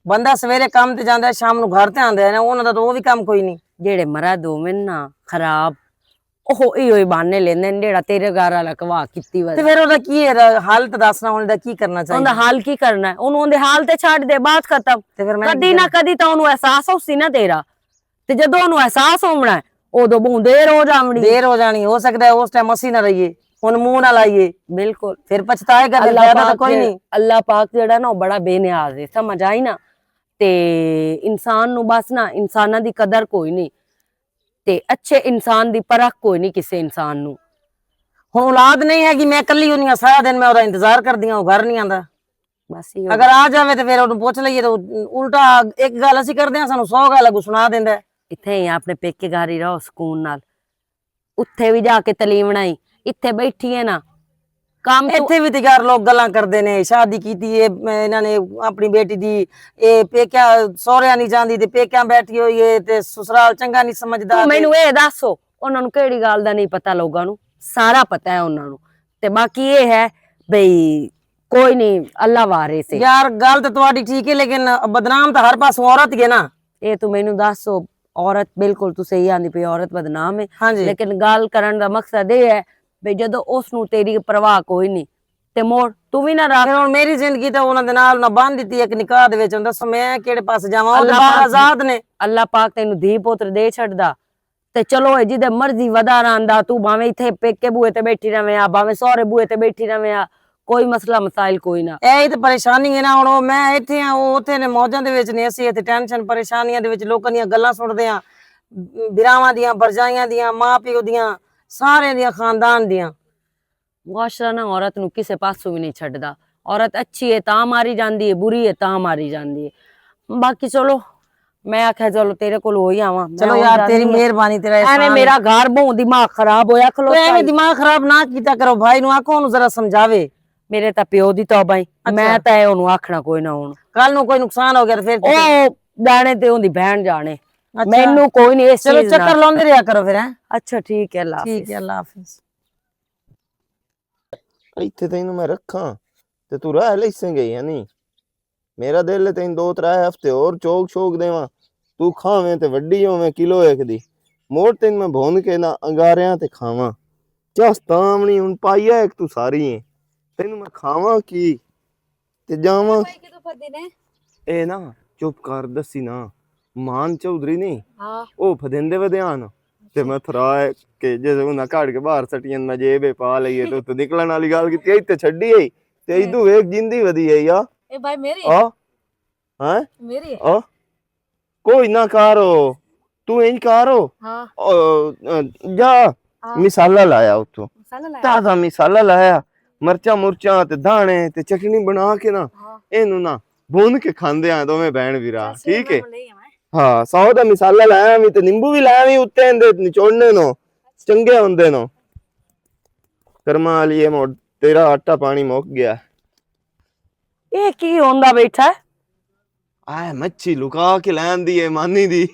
S6: ਬੰਦਾ ਸਵੇਰੇ ਕੰਮ ਤੇ ਜਾਂਦਾ ਹੈ, ਸ਼ਾਮ ਨੂੰ ਘਰ ਤੇ ਆਉਂਦਾ ਹੈ ਨਾ, ਉਹਨਾਂ ਦਾ ਤਾਂ ਉਹ ਵੀ ਕੰਮ ਕੋਈ ਨਹੀਂ।
S1: ਜਿਹੜੇ ਮਰਦ ਹੋਵੇ ਨਾ ਖਰਾਬ, ਉਹ ਇਹੋ ਹੀ ਬਹਾਨੇ ਲੈਂਦੇ ਨੇ ਜਿਹੜਾ ਤੇਰੇ ਘਰ ਵਾਲਾ ਕਵਾ ਕੀਤੀ ਵਾ।
S6: ਤੇ ਫਿਰ ਉਹਦਾ ਕੀ ਹੈ ਹਾਲਤ ਦੱਸਣਾ, ਉਹਦਾ ਕੀ ਕਰਨਾ
S1: ਉਹਦਾ
S6: ਚਾਹੀਦਾ?
S1: ਹਾਲ ਕੀ ਕਰਨਾ ਹੈ? ਉਹਨੂੰ ਉਹਦੇ ਹਾਲ ਤੇ ਛੱਡ ਦੇ, ਬਾਤ ਖਤਮ।
S6: ਤੇ ਫਿਰ ਮੈਂ
S1: ਕਦੀ ਨਾ ਕਦੀ ਤਾਂ ਉਹਨੂੰ ਅਹਿਸਾਸ ਹੋਸੀ ਨਾ ਤੇਰਾ, ਤੇ ਜਦੋਂ ਉਹਨੂੰ ਅਹਿਸਾਸ ਹੋਣਾ ਹੈ, ਉਦੋਂ ਬਹੁਤ ਦੇਰ ਹੋ ਜਾਵਣੀ।
S6: ਦੇਰ ਹੋ ਜਾਣੀ, ਹੋ ਸਕਦਾ ਹੈ ਉਸ ਟਾਈਮ ਅਸੀਂ ਨਾ ਰਹੀਏ, ਹੁਣ ਮੂੰਹ ਨਾ ਲਾਈਏ,
S1: ਬਿਲਕੁਲ।
S6: ਫਿਰ ਪਛਤਾਏਗਾ, ਫਿਰ
S1: ਅੱਲਾਹ
S6: ਫਾਇਦਾ ਤਾਂ
S1: ਪਾਕ
S6: ਕੋਈ ਨਹੀਂ।
S1: ਅੱਲਾਹ ਪਾਕ ਜਿਹੜਾ ਨਾ ਉਹ ਬੜਾ ਬੇਨਿਆਜ਼ ਹੈ, ਸਮਝ ਆਈ ਨਾ? ਤੇ ਇਨਸਾਨ ਨੂੰ ਬਸ ਨਾ ਇਨਸਾਨਾਂ ਦੀ ਕਦਰ ਕੋਈ ਨਹੀਂ, ਤੇ ਅੱਛੇ ਇਨਸਾਨ ਦੀ ਪਰਖ ਕੋਈ ਨਹੀਂ ਕਿਸੇ ਇਨਸਾਨ ਨੂੰ।
S6: ਹੁਣ ਔਲਾਦ ਨਹੀਂ ਹੈਗੀ, ਮੈਂ ਇਕੱਲੀ ਹੁੰਦੀ ਹਾਂ, ਸਾਰਾ ਦਿਨ ਮੈਂ ਉਹਦਾ ਇੰਤਜ਼ਾਰ ਕਰਦੀ ਹਾਂ, ਉਹ ਘਰ ਨਹੀਂ ਆਂਦਾ।
S1: ਬਸ ਇਹ
S6: ਅਗਰ ਆ ਜਾਵੇ ਤੇ ਫਿਰ ਉਹਨੂੰ ਪੁੱਛ ਲਈਏ ਤਾਂ ਉਲਟਾ ਇੱਕ ਗੱਲ ਅਸੀਂ ਕਰਦੇ ਹਾਂ, ਸਾਨੂੰ 100 ਗੱਲ ਅਗੂ ਸੁਣਾ ਦਿੰਦਾ ਹੈ।
S1: ਇੱਥੇ ਹੀ ਆਪਣੇ ਪੇਕੇ ਘਰ ਹੀ ਰਹੋ ਸਕੂਨ ਨਾਲ, ਉੱਥੇ ਵੀ ਜਾ ਕੇ ਤਲੀਮ ਬਣਾਈ, ਇੱਥੇ ਬੈਠੀ ਹੈ ਨਾ ਕੰਮ ਤੂੰ-
S6: ਇੱਥੇ ਵੀ ਤੇ ਯਾਰ ਲੋਕ ਗੱਲਾਂ ਕਰਦੇ ਨੇ, ਸ਼ਾਦੀ ਕੀਤੀ ਇਹਨਾਂ ਨੇ ਆਪਣੀ ਬੇਟੀ ਦੀ, ਇਹ ਪੇਕਿਆਂ ਸਹੁਰਿਆਂ ਨਹੀਂ ਜਾਂਦੀ ਤੇ ਪੇਕਿਆਂ ਬੈਠੀ ਹੋਈ ਏ, ਤੇ ਸਸੁਰਾਲ ਚੰਗਾ ਨਹੀਂ ਸਮਝਦਾ।
S1: ਤੂੰ ਮੈਨੂੰ ਇਹ ਦੱਸੋ, ਉਹਨਾਂ ਨੂੰ ਕਿਹੜੀ ਗੱਲ ਦਾ ਨਹੀਂ ਪਤਾ? ਲੋਕਾਂ ਨੂੰ ਸਾਰਾ ਪਤਾ ਹੈ ਉਹਨਾਂ ਨੂੰ। ਤੇ ਬਾਕੀ ਇਹ ਹੈ ਬਈ ਕੋਈ ਨਹੀਂ, ਅੱਲਾ ਵਾਰੇ ਸੇ।
S6: ਯਾਰ ਗੱਲ ਤਾਂ ਤੁਹਾਡੀ ਠੀਕ ਹੈ, ਲੇਕਿਨ ਬਦਨਾਮ ਤਾਂ ਹਰ ਪਾਸੋਂ ਔਰਤ ਹੀ ਹੈ ਨਾ।
S1: ਇਹ ਤੂੰ ਮੈਨੂੰ ਦੱਸੋ, ਔਰਤ ਬਿਲਕੁਲ ਤੂੰ ਸਹੀ ਆਂਦੀ ਪਈ, ਔਰਤ ਬਦਨਾਮ ਹੈ,
S6: ਹਾਂਜੀ
S1: ਲੇਕਿਨ ਗੱਲ ਕਰਨ ਦਾ ਮਕਸਦ ਇਹ ਹੈ ਵੀ ਜਦੋਂ ਉਸ ਨੂੰ ਤੇਰੀ ਪਰਵਾਹ ਕੋਈ ਨਹੀਂ ਤੇ ਮੋੜ ਤੂੰ ਵੀ ਨਾ ਰੱਖ।
S6: ਫਿਰ ਹੁਣ ਮੇਰੀ ਜ਼ਿੰਦਗੀ ਤਾਂ ਉਹਨਾਂ ਦੇ ਨਾਲ ਨਾ ਬੰਨ ਦਿੱਤੀ ਇੱਕ ਨਿਕਾਹ ਦੇ ਵਿੱਚ, ਹੁਣ ਦੱਸੋ ਮੈਂ ਕਿਹੜੇ ਪਾਸੇ ਜਾਵਾਂ? ਉਹ
S1: ਅੱਲਾਹ
S6: ਬਾਹਰ
S1: ਪਾਕ
S6: ਆਜ਼ਾਦ ਨੇ।
S1: ਅੱਲਾਹ ਪਾਕ ਤੈਨੂੰ ਧੀ ਪੁੱਤਰ ਦੇ ਛੱਡਦਾ ਤੇ ਚਲੋ ਇਹ ਜਿਹਦੇ ਮਰਜ਼ੀ ਵਦਾ ਰਾਂਦਾ, ਤੂੰ ਭਾਵੇਂ ਇੱਥੇ ਪੇਕੇ ਬੂਏ ਤੇ ਬੈਠੀ ਰਵੇਂ ਆ, ਭਾਵੇਂ ਸਹੁਰੇ ਬੂਏ ਤੇ ਬੈਠੀ ਰਵੇਂ ਆ, ਕੋਈ ਮਸਲਾ ਮਸਾਇਲ ਕੋਈ ਨਾ।
S6: ਇਹ ਤਾਂ ਪਰੇਸ਼ਾਨੀ ਹੈ ਨਾ। ਹੁਣ ਉਹ ਮੈਂ ਇੱਥੇ ਆ, ਉਹ ਉੱਥੇ ਨੇ, ਮੌਜਾਂ ਦੇ ਵਿੱਚ ਨੇ, ਅਸੀਂ ਇੱਥੇ ਟੈਨਸ਼ਨ ਪਰੇਸ਼ਾਨੀਆਂ ਦੇ ਵਿੱਚ ਲੋਕਾਂ ਦੀਆਂ ਗੱਲਾਂ ਸੁਣਦੇ ਆ, ਬਿਰਾਵਾਂ ਦੀਆਂ, ਭਰਜਾਈਆਂ ਦੀਆਂ, ਮਾਂ ਪਿਓ ਦੀਆਂ, ਸਾਰਿਆਂ ਦੀਆਂ, ਖਾਨਦਾਨ ਦੀਆਂ।
S1: ਮੁਆਸ਼ਰਾ ਨਾ ਔਰਤ ਨੂੰ ਕਿਸੇ ਪਾਸੋਂ ਵੀ ਨਹੀਂ ਛੱਡਦਾ। ਔਰਤ ਅੱਛੀ ਹੈ ਤਾਂ ਮਾਰੀ ਜਾਂਦੀ ਹੈ, ਬੁਰੀ ਹੈ ਤਾਂ ਮਾਰੀ ਜਾਂਦੀ ਹੈ। ਬਾਕੀ ਚਲੋ ਮੈਂ ਆਖਿਆ ਚਲੋ ਤੇਰੇ ਕੋਲ ਹੋ ਹੀ ਆਵਾਂ।
S6: ਚਲੋ ਯਾਰ ਤੇਰੀ ਮਿਹਰਬਾਨੀ, ਤੇਰਾ
S1: ਐਵੇਂ
S6: ਇਹਸਾਨ।
S1: ਮੇਰਾ ਘਰ ਬਹੁਤ ਦਿਮਾਗ ਖਰਾਬ ਹੋਇਆ ਖਲੋਤਾ
S6: ਐਵੇਂ
S1: ਹੀ।
S6: ਦਿਮਾਗ ਖਰਾਬ ਨਾ ਕੀਤਾ ਕਰੋ, ਭਾਈ ਨੂੰ ਆਖੋ ਉਹਨੂੰ ਜ਼ਰਾ ਸਮਝਾਵੇ।
S1: ਮੇਰੇ ਤਾਂ ਪਿਓ ਦੀ ਤੌਬਾ ਹੀ, ਮੈਂ ਤਾਂ ਇਹ ਉਹਨੂੰ ਆਖਣਾ ਕੋਈ ਨਾ ਹੁਣ।
S6: ਕੱਲ ਨੂੰ ਕੋਈ ਨੁਕਸਾਨ ਹੋ ਗਿਆ ਤੇ ਫਿਰ
S1: ਉਹ ਜਾਣੇ ਤੇ ਉਹਦੀ ਭੈਣ ਜਾਣੇ,
S6: ਅੱਛਾ।
S1: ਮੈਨੂੰ ਕੋਈ ਨਹੀਂ ਇਸ
S6: ਚਲੋ
S1: ਚੀਜ਼
S6: ਚੱਕਰ
S1: ਨਾਲ।
S6: ਲਾਉਂਦੇ ਰਿਹਾ ਕਰੋ ਫਿਰ। ਹੈ
S1: ਅੱਛਾ ਠੀਕ ਹੈ, ਅੱਲਾ
S6: ਠੀਕ ਹੈ, ਅੱਲਾ ਹਾਫਿਜ਼।
S3: ਇੱਥੇ ਤੈਨੂੰ ਮੈਂ ਰੱਖਾਂ ਤੇ ਤੂੰ ਰਹਿ ਲੈਸੇ ਗਈ ਹੈ ਨਹੀਂ। ਮੇਰਾ ਦਿਲ ਹੈ ਤੈਨੂੰ 2-3 ਹਫ਼ਤੇ ਹੋਰ ਚੋਕ ਛੋਕ ਦੇਵਾਂ, ਤੂੰ ਖਾਵੇਂ ਤੇ ਵੱਡੀ ਹੋਵੇਂ ਕਿਲੋ ਇੱਕ ਦੀ, ਮੋੜ ਤੈਨੂੰ ਮੈਂ ਭੁੰਨ ਕੇ ਨਾ ਅੰਗਾਰਿਆਂ ਤੇ ਖਾਵਾਂ। ਚਸਤਾਵਣੀ ਹੁਣ ਪਾਈਆ ਇੱਕ ਤੂੰ ਸਾਰੀ ਏ, ਤੈਨੂੰ ਮੈਂ ਖਾਵਾਂ ਕੀ ਤੇ ਜਾਵਾਂ। ਇਹ ਨਾ ਚੁੱਪ ਕਰ, ਦੱਸੀ ਨਾ, ਮਾਨ ਚੌਧਰੀ ਨਹੀਂ
S2: ਹਾਂ
S3: ਉਹ ਫਦਿੰਦੇ ਵਧਿਆਨ ਤੇ ਮੈਂ ਥਰਾ ਕੇ ਜੇ ਉਹਨਾਂ ਕੱਢ ਕੇ ਬਾਹਰ ਸਟੀਆਂ ਮੈਂ ਜੇਬੇ ਪਾ ਲਈਏ ਤੇ ਉੱਤੋਂ ਨਿਕਲਣ ਵਾਲੀ ਗੱਲ ਕੀਤੀ ਇੱਥੇ ਛੱਡੀ ਆਈ ਤੇ ਇਦੂ ਵੇਖ ਜਿੰਦੀ ਵਧੀ ਆਈ ਆ
S6: ਇਹ ਭਾਈ ਮੇਰੀ
S3: ਆ ਹਾਂ
S6: ਮੇਰੀ
S3: ਆ ਕੋਈ ਨਾ ਕਾਰੋ ਤੂੰ ਇੰਜ ਕਾਰੋ
S6: ਹਾਂ
S3: ਜਾ ਮਿਸਾਲਾ ਲਾਇਆ ਉੱਥੋਂ
S6: ਮਸਾਲਾ ਲਾਇਆ
S3: ਤਾਜ਼ਾ ਮਿਸਾਲਾ ਲਾਇਆ ਮਰਚਾਂ ਮੁਰਚਾਂ ਤੇ ਦਾਣੇ ਤੇ ਚਟਨੀ ਬਣਾ ਕੇ ਨਾ ਇਹਨੂੰ ਨਾ ਭੁੰਨ ਕੇ ਖਾਂਦੇ ਆ ਦੋਵੇਂ ਭੈਣ ਵੀਰਾ ਠੀਕ ਹੈ ਹਾਂ 100 ਦਾ ਮਿਸਾਲਾ ਲਾਇਆ ਵੀ ਤੇ ਨਿੰਬੂ ਵੀ ਲਾਇਆ ਵੀ ਉੱਤੇ ਇਹਦੇ ਨਿਚੋੜਨੇ ਨੂੰ ਚੰਗੇ ਹੁੰਦੇ ਨੂੰ ਕਰਮਾਂ ਵਾਲੀ ਇਹ ਮੋੜ ਤੇਰਾ ਆਟਾ ਪਾਣੀ ਮੁੱਕ ਗਿਆ
S1: ਇਹ ਕੀ ਹੁੰਦਾ ਬੈਠਾ
S3: ਆਏ ਮੱਛੀ ਲੁਕਾ ਕੇ ਲੈਂਦੀ ਏ ਮਾਨੀ ਦੀ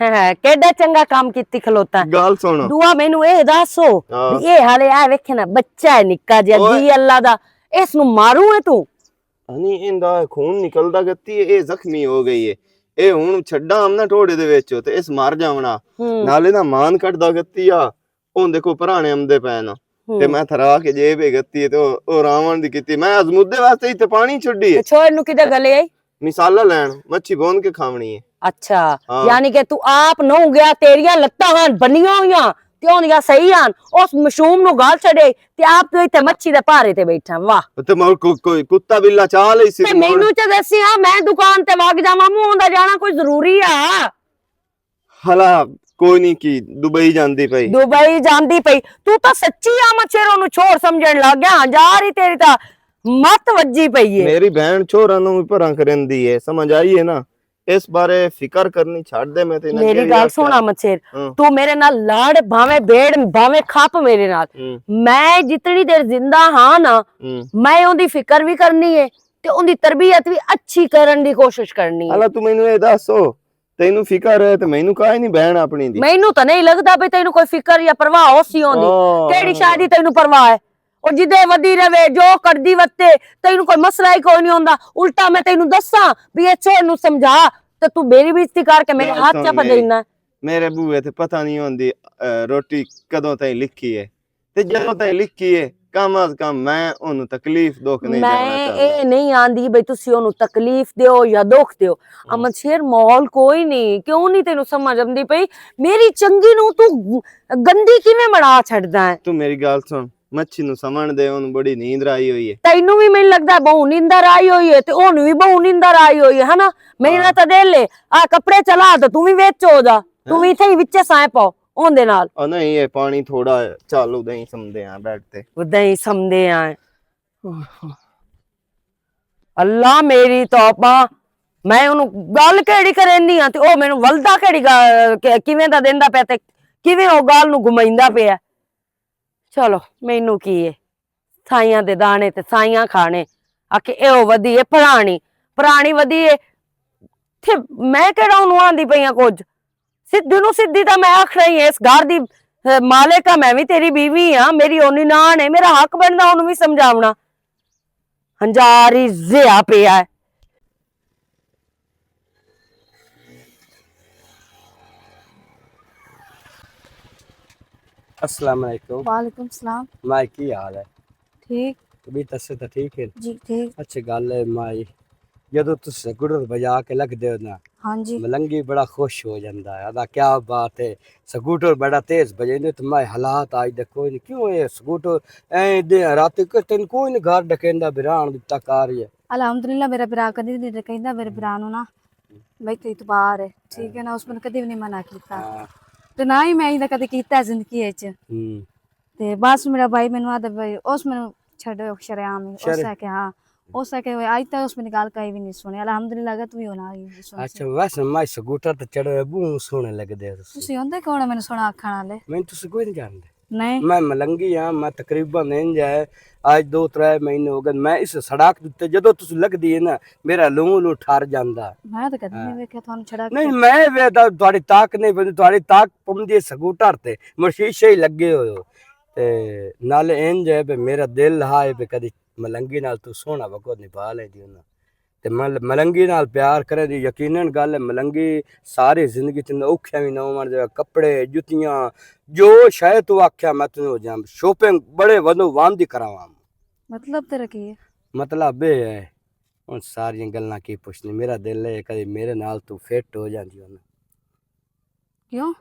S1: ਹੈ ਕਿਹੜਾ ਚੰਗਾ ਕੰਮ ਕੀਤੀ ਖਲੋਤਾ
S3: ਗੱਲ ਸੁਣ
S1: ਦੁਆ ਮੈਨੂੰ ਇਹ ਦੱਸੋ
S3: ਹਾਂ।
S1: ਵੀ ਇਹ ਹਾਲੇ ਆ ਵੇਖੇ ਨਾ ਬੱਚਾ ਹੈ ਨਿੱਕਾ ਜਿਹਾ
S3: ਓਏ।
S1: ਜੀ ਅੱਲਾ ਦਾ ਇਸ ਨੂੰ ਮਾਰੂ ਹੈ ਤੂੰ
S3: ਨਹੀਂ ਇਹਦਾ ਖੂਨ ਨਿਕਲਦਾ ਗੱਤੀ ਇਹ ਜ਼ਖਮੀ ਹੋ ਗਈ ਏ ਇਹ ਹੁਣ ਛੱਡਾਂ ਆਮਨਾ ਟੋੜੇ ਦੇ ਵਿੱਚ ਤੇ ਇਸ ਮਰ ਜਾਵਣਾ ਨਾਲੇ ਨਾ ਮਾਨ ਕੱਢਦਾ ਗੱਤੀ ਆ ਉਹ ਦੇਖੋ ਪੁਰਾਣੇ ਆਮਦੇ ਪੈ ਨਾ ਤੇ ਮੈਂ ਥਰਾ ਕੇ ਜੇਬੇ ਗੱਤੀ ਤੇ ਉਹ ਰਾਵਣ ਦੀ ਕੀਤੀ ਮੈਂ ਅਜ਼ਮੁੱਦੇ ਵਾਸਤੇ ਇੱਥੇ ਪਾਣੀ ਛੱਡੀ ਏ
S1: ਛੋੜ ਨੂੰ ਕਿਤੇ ਗਲੇ ਆਈ
S3: ਮਿਸਾਲਾ ਲੈਣ ਮੱਛੀ ਭੁੰਨ ਕੇ ਖਾਵਣੀ ਏ
S1: ਅੱਛਾ
S3: ਹਾਂ।
S1: ਯਾਨੀ ਕਿ ਤੂੰ ਆਪ ਨਹੁੰ ਗਿਆ ਤੇਰੀਆਂ ਲੱਤਾਂ ਹਨ ਬੰਨੀਆਂ ਹੋਈਆਂ ਤੇ ਉਹਦੀਆਂ ਸਹੀ ਹਨ ਉਸ ਮਸ਼ੂਮ ਨੂੰ ਗਾਲ ਛੱਡੇ ਤੇ ਆਪ ਤੂੰ ਇੱਥੇ ਮੱਛੀ ਦੇ ਭਾਰੇ ਤੇ ਬੈਠਾ ਵਾਹ
S3: ਤੇ ਮੋਰ ਕੋਈ ਕੁੱਤਾ ਬਿੱਲਾ ਚਾਹ ਲਈ ਸੀ
S1: ਤੇ ਮੈਨੂੰ ਚ ਦੱਸਿਆ ਮੈਂ ਦੁਕਾਨ ਤੇ ਵਗ ਜਾਵਾਂ ਮੂੰਹ ਦਾ ਜਾਣਾ ਕੋਈ ਜ਼ਰੂਰੀ ਆ
S3: ਹਲਾ ਕੋਈ ਨਹੀਂ ਕੀ ਦੁਬਈ ਜਾਂਦੀ ਪਈ
S1: ਦੁਬਈ ਜਾਂਦੀ ਪਈ ਤੂੰ ਤਾਂ ਸੱਚੀ ਆ ਮਛੇਰੋਂ ਨੂੰ ਛੋੜ ਸਮਝਣ ਲੱਗ ਗਿਆ ਜਾ ਰਹੀ ਤੇਰੀ ਤਾਂ ਮੱਤ ਵੱਜੀ ਪਈ ਏ
S3: ਮੇਰੀ ਭੈਣ ਛੋਰਾਂ ਨੂੰ ਵੀ ਭਰਾਂ ਕਰੰਦੀ ਏ ਸਮਝ ਆਈ ਏ ਨਾ ਇਸ ਬਾਰੇ ਫਿਕਰ ਕਰਨੀ ਛੱਡ ਦੇ ਮੈਂ ਤੇ ਇਹਨਾਂ
S1: ਮੇਰੀ ਗੱਲ ਸੁਣਾ ਮਛੇਰ
S3: ਹਾਂ।
S1: ਤੂੰ ਮੇਰੇ ਨਾਲ ਲੜ ਭਾਵੇਂ ਬੇੜ ਭਾਵੇਂ ਖੱਪ ਮੇਰੇ ਨਾਲ ਮੈਂ ਜਿਤਨੀ ਦੇਰ ਜ਼ਿੰਦਾ ਹਾਂ ਨਾ ਮੈਂ ਉਹਦੀ ਫਿਕਰ ਵੀ ਕਰਨੀ ਏ ਤੇ ਉਹਦੀ ਤਰਬੀਅਤ ਵੀ ਅੱਛੀ ਕਰਨ ਦੀ ਕੋਸ਼ਿਸ਼ ਕਰਨੀ ਏ
S3: ਹਲਾ ਤੂੰ ਮੈਨੂੰ ਇਹ ਦੱਸੋ ਤੈਨੂੰ ਫਿਕਰ ਹੈ ਤੇ ਮੈਨੂੰ ਕਾਹ ਨਹੀਂ ਭੈਣ ਆਪਣੀ ਦੀ
S1: ਮੈਨੂੰ ਤਾਂ ਨਹੀਂ ਲੱਗਦਾ ਵੀ ਤੈਨੂੰ ਕੋਈ ਫਿਕਰ ਜਾਂ ਪਰਵਾਹ ਹੋਸੀ ਹੁੰਦੀ ਕਿਹੜੀ ਸ਼ਾਦੀ ਤੈਨੂੰ ਪਰਵਾਹ ਹੈ ਉਹ ਜਿੱਦੇ ਵਧੀ ਰਵੇ ਜੋ ਕਰਦੀ ਵੱਤੇ ਤੈਨੂੰ ਕੋਈ ਮਸਲਾ ਹੀ ਕੋਈ ਨਹੀਂ ਹੁੰਦਾ ਉਲਟਾ ਮੈਂ ਤੈਨੂੰ ਦੱਸਾਂ ਵੀ ਇਹ ਛੋੜ ਨੂੰ ਸਮਝਾ ਤੇ ਤੂੰ ਮੇਰੀ ਬੇਇੱਜ਼ਤੀ ਕਰਕੇ ਮੇਰੇ ਹੱਥ ਚ ਪਾ ਦੇਣਾ
S3: ਮੇਰੇ ਬੂਏ ਤੇ ਪਤਾ ਨਹੀਂ ਹੁੰਦੀ ਰੋਟੀ ਕਦੋਂ ਤਾਈਂ ਲਿਖੀ ਹੈ ਤੇ ਜਦੋਂ ਤਾਈਂ ਲਿਖੀ ਹੈ ਕਮ ਅਜ਼ ਕਮ ਮੈਂ ਉਹਨੂੰ ਤਕਲੀਫ ਦੁੱਖ ਨਹੀਂ ਦੇਣਾ
S1: ਮੈਂ
S3: ਚਾਹੁੰਦਾ
S1: ਇਹ ਨਹੀਂ ਆਂਦੀ ਬਈ ਤੁਸੀਂ ਉਹਨੂੰ ਤਕਲੀਫ ਦਿਓ ਜਾਂ ਦੁੱਖ ਦਿਓ ਅਮਨ ਸ਼ੇਰ ਮਾਹੌਲ ਕੋਈ ਨਹੀਂ ਕਿਉਂ ਨਹੀਂ ਤੈਨੂੰ ਸਮਝ ਆਉਂਦੀ ਪਈ ਮੇਰੀ ਚੰਗੀ ਨੂੰ ਤੂੰ ਗੰਦੀ ਕਿਵੇਂ ਬਣਾ ਛੱਡਦਾ ਹੈ
S3: ਤੂੰ ਮੇਰੀ ਗੱਲ ਸੁਣ ਮੱਛੀ ਨੂੰ ਸਮਣ ਦੇ ਉਹਨੂੰ ਬੜੀ ਨੀਂਦ ਆਈ ਹੋਈ ਹੈ
S1: ਤੈਨੂੰ ਵੀ ਮੈਨੂੰ ਲੱਗਦਾ ਬਹੁ ਨੀਂਦਰ ਆਈ ਹੋਈ ਹੈ ਤੇ ਉਹਨੂੰ ਵੀ ਬਹੁ ਨੀਂਦਰ ਆਈ ਹੋਈ ਹੈ ਹਨਾ ਮੇਰਾ ਤਾਂ ਦਿਲ ਲੈ ਆ ਕੱਪੜੇ ਚਲਾ ਤਾਂ ਤੂੰ ਵੀ ਵਿੱਚ ਹੋ ਜਾ ਤੂੰ ਵੀ ਇੱਥੇ ਹੀ ਵਿੱਚੇ ਸਾਏ ਪਾਓ ਉਹਦੇ ਨਾਲ
S3: ਉਹ ਨਹੀਂ ਇਹ ਪਾਣੀ ਥੋੜਾ ਚੱਲ ਉਦਾਂ ਹੀ ਸਮਦੇ ਆ ਬੈਠ ਤੇ
S1: ਉਦਾਂ ਹੀ ਸਮਦੇ ਆ ਅੱਲਾ ਮੇਰੀ ਤੌਬਾ ਮੈਂ ਉਹਨੂੰ ਗੱਲ ਕਿਹੜੀ ਕਰਨੀ ਆ ਤੇ ਉਹ ਮੈਨੂੰ ਵਲਦਾ ਕਿਹੜੀ ਕਿਵੇਂ ਦਾ ਦਿੰਦਾ ਪਿਆ ਤੇ ਕਿਵੇਂ ਉਹ ਗੱਲ ਨੂੰ ਘੁਮਾਈਂਦਾ ਪਿਆ ਚਲੋ ਮੈਨੂੰ ਕੀ ਏ ਸਾਈਆਂ ਦੇ ਦਾਣੇ ਤੇ ਸਾਈਆਂ ਖਾਣੇ ਆਖੇ ਇਹੋ ਵਧੀ ਏ ਪੁਰਾਣੀ ਵਧੀ ਏ ਤੇ ਮੈਂ ਕਿਹੜਾ ਉਹਨੂੰ ਆਂਦੀ ਪਈਆਂ ਕੁਝ ਸਿੱਧੂ ਨੂੰ ਸਿੱਧੀ ਤਾਂ ਮੈਂ ਆਖ ਰਹੀ ਇਸ ਘਰ ਦੀ ਮਾਲਕ ਆ ਮੈਂ ਵੀ ਤੇਰੀ ਬੀਵੀ ਆ ਮੇਰੀ ਉਹਨੀ ਨਾਨ ਏ ਮੇਰਾ ਹੱਕ ਬਣਦਾ ਉਹਨੂੰ ਵੀ ਸਮਝਾਉਣਾ ਹੰਜਾਰੀ ਜ਼ਿਆ ਪਿਆ ਹੈ
S4: अस्सलाम वालेकुम
S2: वालेकुम सलाम
S4: माई की हाल है
S2: ठीक
S4: भी तसे तो ठीक है
S2: जी ठीक
S4: अच्छी गल है माई ਜਦੋਂ ਤੁਸੀਂ ਗੁੜਰ ਵਜਾ ਕੇ ਲੱਗਦੇ ਹੋ ਨਾ
S2: हाँ जी
S4: ਮਲੰਗੀ ਬੜਾ ਖੁਸ਼ ਹੋ ਜਾਂਦਾ ਹੈ ਆਦਾ ਕੀ ਬਾਤ ਹੈ ਸਕੂਟਰ ਬੜਾ ਤੇਜ਼ ਭਜਦੇ ਤੇ ਮੈਂ ਹਾਲਾਤ ਅੱਜ ਦੇ ਕੋਈ ਨਹੀਂ ਕਿਉਂ ਇਹ ਸਕੂਟਰ ਐ ਦੇ ਰਾਤ ਕਿ ਤੈਨੂੰ ਕੋਈ ਨਹੀਂ ਘਰ ਡਕੇਂਦਾ ਬਿਰਾਨ ਦਿੱਤਾ ਕਾਰ ਹੈ
S2: अलहमदुलिल्लाह मेरा भरा कदी नहीं कहता मेरे भरा नु ना भाई तू इतबार है ठीक है ना उसमें कदी भी नहीं मना किया
S4: ਹਾਂ
S2: ਤੇ ਨਾ ਹੀ ਮੈਂ ਇਹਦਾ ਕਦੇ ਕੀਤਾ ਜ਼ਿੰਦਗੀ ਵਿੱਚ ਤੇ ਬਸ ਮੇਰਾ ਭਾਈ ਮੈਨੂੰ ਆਦਾ ਭਾਈ ਉਸ ਮੈਨੂੰ ਛੱਡੋ ਸ਼ਰਿਆਮ ਹੀ ਉਸ ਹੈ ਕਿ ਹਾਂ ਉਸ ਹੈ ਕਿ ਅੱਜ ਤੱਕ ਉਸ ਮੈਨੂੰ ਗੱਲ ਕਹੀ ਵੀ ਨਹੀਂ ਸੁਣੀ ਅਲਹਮਦੁਲਿल्लाह ਅਗਾ ਤੂੰ ਹੀ ਹੋਣਾ ਸੁਣੀ
S4: ਅੱਛਾ ਵੈਸੇ ਮੈਂ ਸਕੂਟਰ ਤੇ ਚੜ੍ਹੇ ਬੂ ਸੋਹਣੇ ਲੱਗਦੇ ਹੋ
S2: ਤੁਸੀਂ ਹੁੰਦੇ ਕੌਣ ਮੈਨੂੰ ਸੁਣਾ ਆਖਣ ਵਾਲੇ
S4: ਮੈਨੂੰ ਤੁਸੀਂ ਕੋਈ ਨਹੀਂ ਜਾਣਦੇ
S2: ਨਹੀਂ
S4: मैं मलंगी हाँ मैं तकरीबन इंज है आज 2-3 महीने हो गए मैं इस सड़क उत्ते जदों तुस लगदी है ना मेरा लूं ठर जांदा
S2: ਮੈਂ ਤਾਂ ਕਦੇ ਨਹੀਂ ਵੇਖਿਆ ਤੁਹਾਨੂੰ ਛੜਾ ਕੇ
S4: नहीं मैं वेदा ਤੁਹਾਡੀ ਤਾਕ ਨਹੀਂ ਬੰਦੀ ਤੁਹਾਡੀ ਤਾਕ ਪੰਦੀ ਸਕੂਟਰ ਤੇ ਮਸ਼ੀਸ਼ੇ ਹੀ ਲੱਗੇ ਹੋਏ ਹੋ ਤੇ ਨਾਲ ਇੰਜ ਹੈ ਵੀ ਮੇਰਾ ਦਿਲ ਹਾਏ ਵੀ ਕਦੀ ਮਲੰਗੀ ਨਾਲ ਤੂੰ ਸੋਹਣਾ ਵਕੋ ਨਿਭਾ ਲੈਂਦੀ ਉਹਨਾਂ ਤੇ ਮਲੰਗੀ ਨਾਲ ਪਿਆਰ ਕਰੇ ਦੀ ਯਕੀਨਨ ਗੱਲ ਹੈ ਮਲੰਗੀ ਸਾਰੀ ਜ਼ਿੰਦਗੀ ਚ ਔਖਿਆ ਵੀ ਨਾ ਮਰ ਜਾ ਕੱਪੜੇ ਜੁੱਤੀਆਂ ਜੋ ਸ਼ਾਇਦ ਤੂੰ ਆਖਿਆ ਮੈਂ ਤੈਨੂੰ ਜਾਂ ਸ਼ੋਪਿੰਗ ਬੜੇ ਵਧੋ ਵਾਂਦੀ ਕਰਾਵਾਂ
S2: ਮਤਲਬ ਤੇਰਾ ਕੀ ਹੈ
S4: ਮਤਲਬ ਇਹ ਹੈ ਹੁਣ ਸਾਰੀਆਂ ਗੱਲਾਂ ਕੀ ਪੁੱਛਣੀ ਮੇਰਾ ਦਿਲ ਹੈ ਕਦੇ ਮੇਰੇ ਨਾਲ ਤੂੰ ਫਿੱਟ ਹੋ ਜਾਂਦੀ ਉਹਨਾਂ
S2: ਕਿਉਂ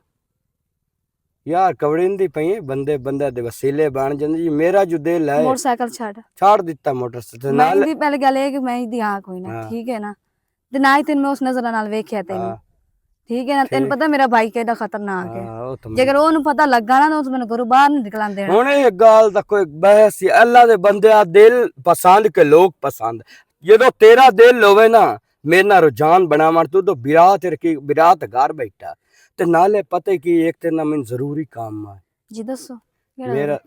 S4: यार कवड़िंदी पई बंदे बंदे दे वसीले बन जांदे जी। मेरा जो दिल है
S2: ਮੋਟਰਸਾਈਕਲ ਛੱਡ
S4: छाड़ दिता मोटरसाइकिल
S2: ਮੈਂ
S4: नाल।
S2: ਦੀ ਪਹਿਲੇ ਗੱਲ ਇਹ ਕਿ ਮੈਂ ਦੀ ਹਾਂ ਕੋਈ ਨਾ
S4: ਹਾਂ।
S2: ਠੀਕ ਹੈ ਨਾ ਤੇ ਨਾ ਹੀ ਤੈਨੂੰ ਮੈਂ ਉਸ ਨਜ਼ਰ ਨਾਲ ਵੇਖਿਆ ਤੈਨੂੰ
S4: हाँ
S2: ਠੀਕ ਹੈ ਨਾ ਤੈਨੂੰ ਪਤਾ ਮੇਰਾ ਭਾਈ ਕਿਹੜਾ ਖਤਰਨਾਕ ਹੈ
S4: हाँ, वो तो
S2: ਜੇਕਰ ਉਹਨੂੰ ਪਤਾ ਲੱਗਾ ਨਾ ਤਾਂ ਉਸ ਮੈਨੂੰ ਘਰੋਂ ਬਾਹਰ ਨਹੀਂ ਨਿਕਲਣ ਦੇਣਾ
S4: ਹੁਣ ਇਹ ਗੱਲ ਦਾ ਕੋਈ ਬਹਿਸ ਹੀ ਅੱਲਾ ਦੇ ਬੰਦਿਆਂ ਦਿਲ ਪਸੰਦ ਕੇ ਲੋਕ ਪਸੰਦ। ਜਦੋਂ ਤੇਰਾ ਦਿਲ ਹੋਵੇ ਨਾ ਮੇਰੇ ਨਾਲ ਰੁਝਾਨ ਬਣਾਵਣ ਤੂੰ ਤਾਂ ਵਿਰਾਤ ਰਖੀ ਵਿਰਾਤ ਘਰ ਬੈਠਾ ਤੇ ਨਾਲੇ ਪਤਾ ਕੀ ਇੱਕ ਤੇ ਨਾ ਮੈਨੂੰ ਜ਼ਰੂਰੀ ਕੰਮ ਆ
S2: ਜੀ ਦੱਸੋ ਕਿਹੜਾ
S4: ਮੇਰਾ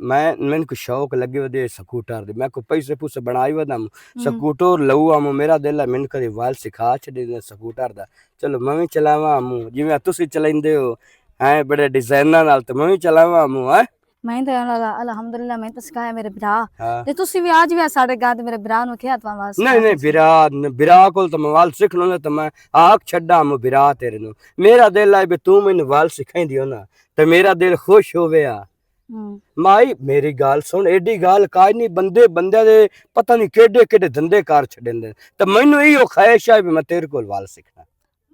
S4: ਮੈਨੂੰ ਕੋ ਸ਼ੌਕ ਲੱਗੇ ਉਹਦੇ ਸਕੂਟਰ ਦੇ ਮੈਂ ਕੋ ਪੈਸੇ ਪੂਸੇ ਬਣਾਈ ਵਦਾ ਸਕੂਟਰ ਲਊਆ ਮੇਰਾ ਦਿਲ ਹੈ ਮੈਨੂੰ ਕਦੇ ਵਾਲ ਸਿਖਾ ਛੱਡੇ ਸਕੂਟਰ ਦਾ ਚਲੋ ਮੈਂ ਵੀ ਚਲਾਵਾਂ ਮੂੰ ਜਿਵੇਂ ਤੁਸੀਂ ਚਲਾਉਂਦੇ ਹੋ ਹੈ ਬੜੇ ਡਿਜ਼ਾਈਨਾਂ ਨਾਲ ਤੇ ਮੈਂ ਵੀ ਚਲਾਵਾਂ ਮੂੰ ਹੈ
S2: ਮੈਂ ਤਾਂ ਅਲਹਮਦੁਲਿਲਾ ਮੈਂ ਤਾਂ ਸਿਖਾਇਆ ਮੇਰੇ ਭਰਾ
S4: ਹਾਂ
S2: ਤੇ ਤੁਸੀਂ ਵੀ ਅੱਜ ਵੀ ਸਾਡੇ ਗਾਂ ਤੇ ਮੇਰੇ ਭਰਾ ਨੂੰ ਕਿਹਾ ਤਵਾਂ ਵਾਸਤੇ
S4: ਨਹੀਂ ਨਹੀਂ ਵਿਰਾ ਕੋਲ ਤਾਂ ਮੈਂ ਵਾਲ ਸਿੱਖ ਲੂੰਗਾ ਤਾਂ ਮੈਂ ਆਖ ਛੱਡਾਂ ਮੈਂ ਵਿਰਾ ਤੇਰੇ ਨੂੰ ਮੇਰਾ ਦਿਲ ਹੈ ਵੀ ਤੂੰ ਮੈਨੂੰ ਵਾਲ ਸਿਖਾਈਂਦੀ ਹੋ ਨਾ ਤੇ ਮੇਰਾ ਦਿਲ ਖੁਸ਼ ਹੋਵੇ ਆ ਮਾਈ ਮੇਰੀ ਗੱਲ ਸੁਣ ਏਡੀ ਗੱਲ ਕਾਜ ਨਹੀਂ ਬੰਦਿਆਂ ਦੇ ਪਤਾ ਨਹੀਂ ਕਿਹੜੇ ਕਿਹੜੇ ਧੰਦੇ ਕਾਰ ਛੱਡਦੇ ਤੇ ਮੈਨੂੰ ਇਹੋ ਖਾਹਿਸ਼ ਹੈ ਵੀ ਮੈਂ ਤੇਰੇ ਕੋਲ ਵਾਲ ਸਿੱਖਣਾ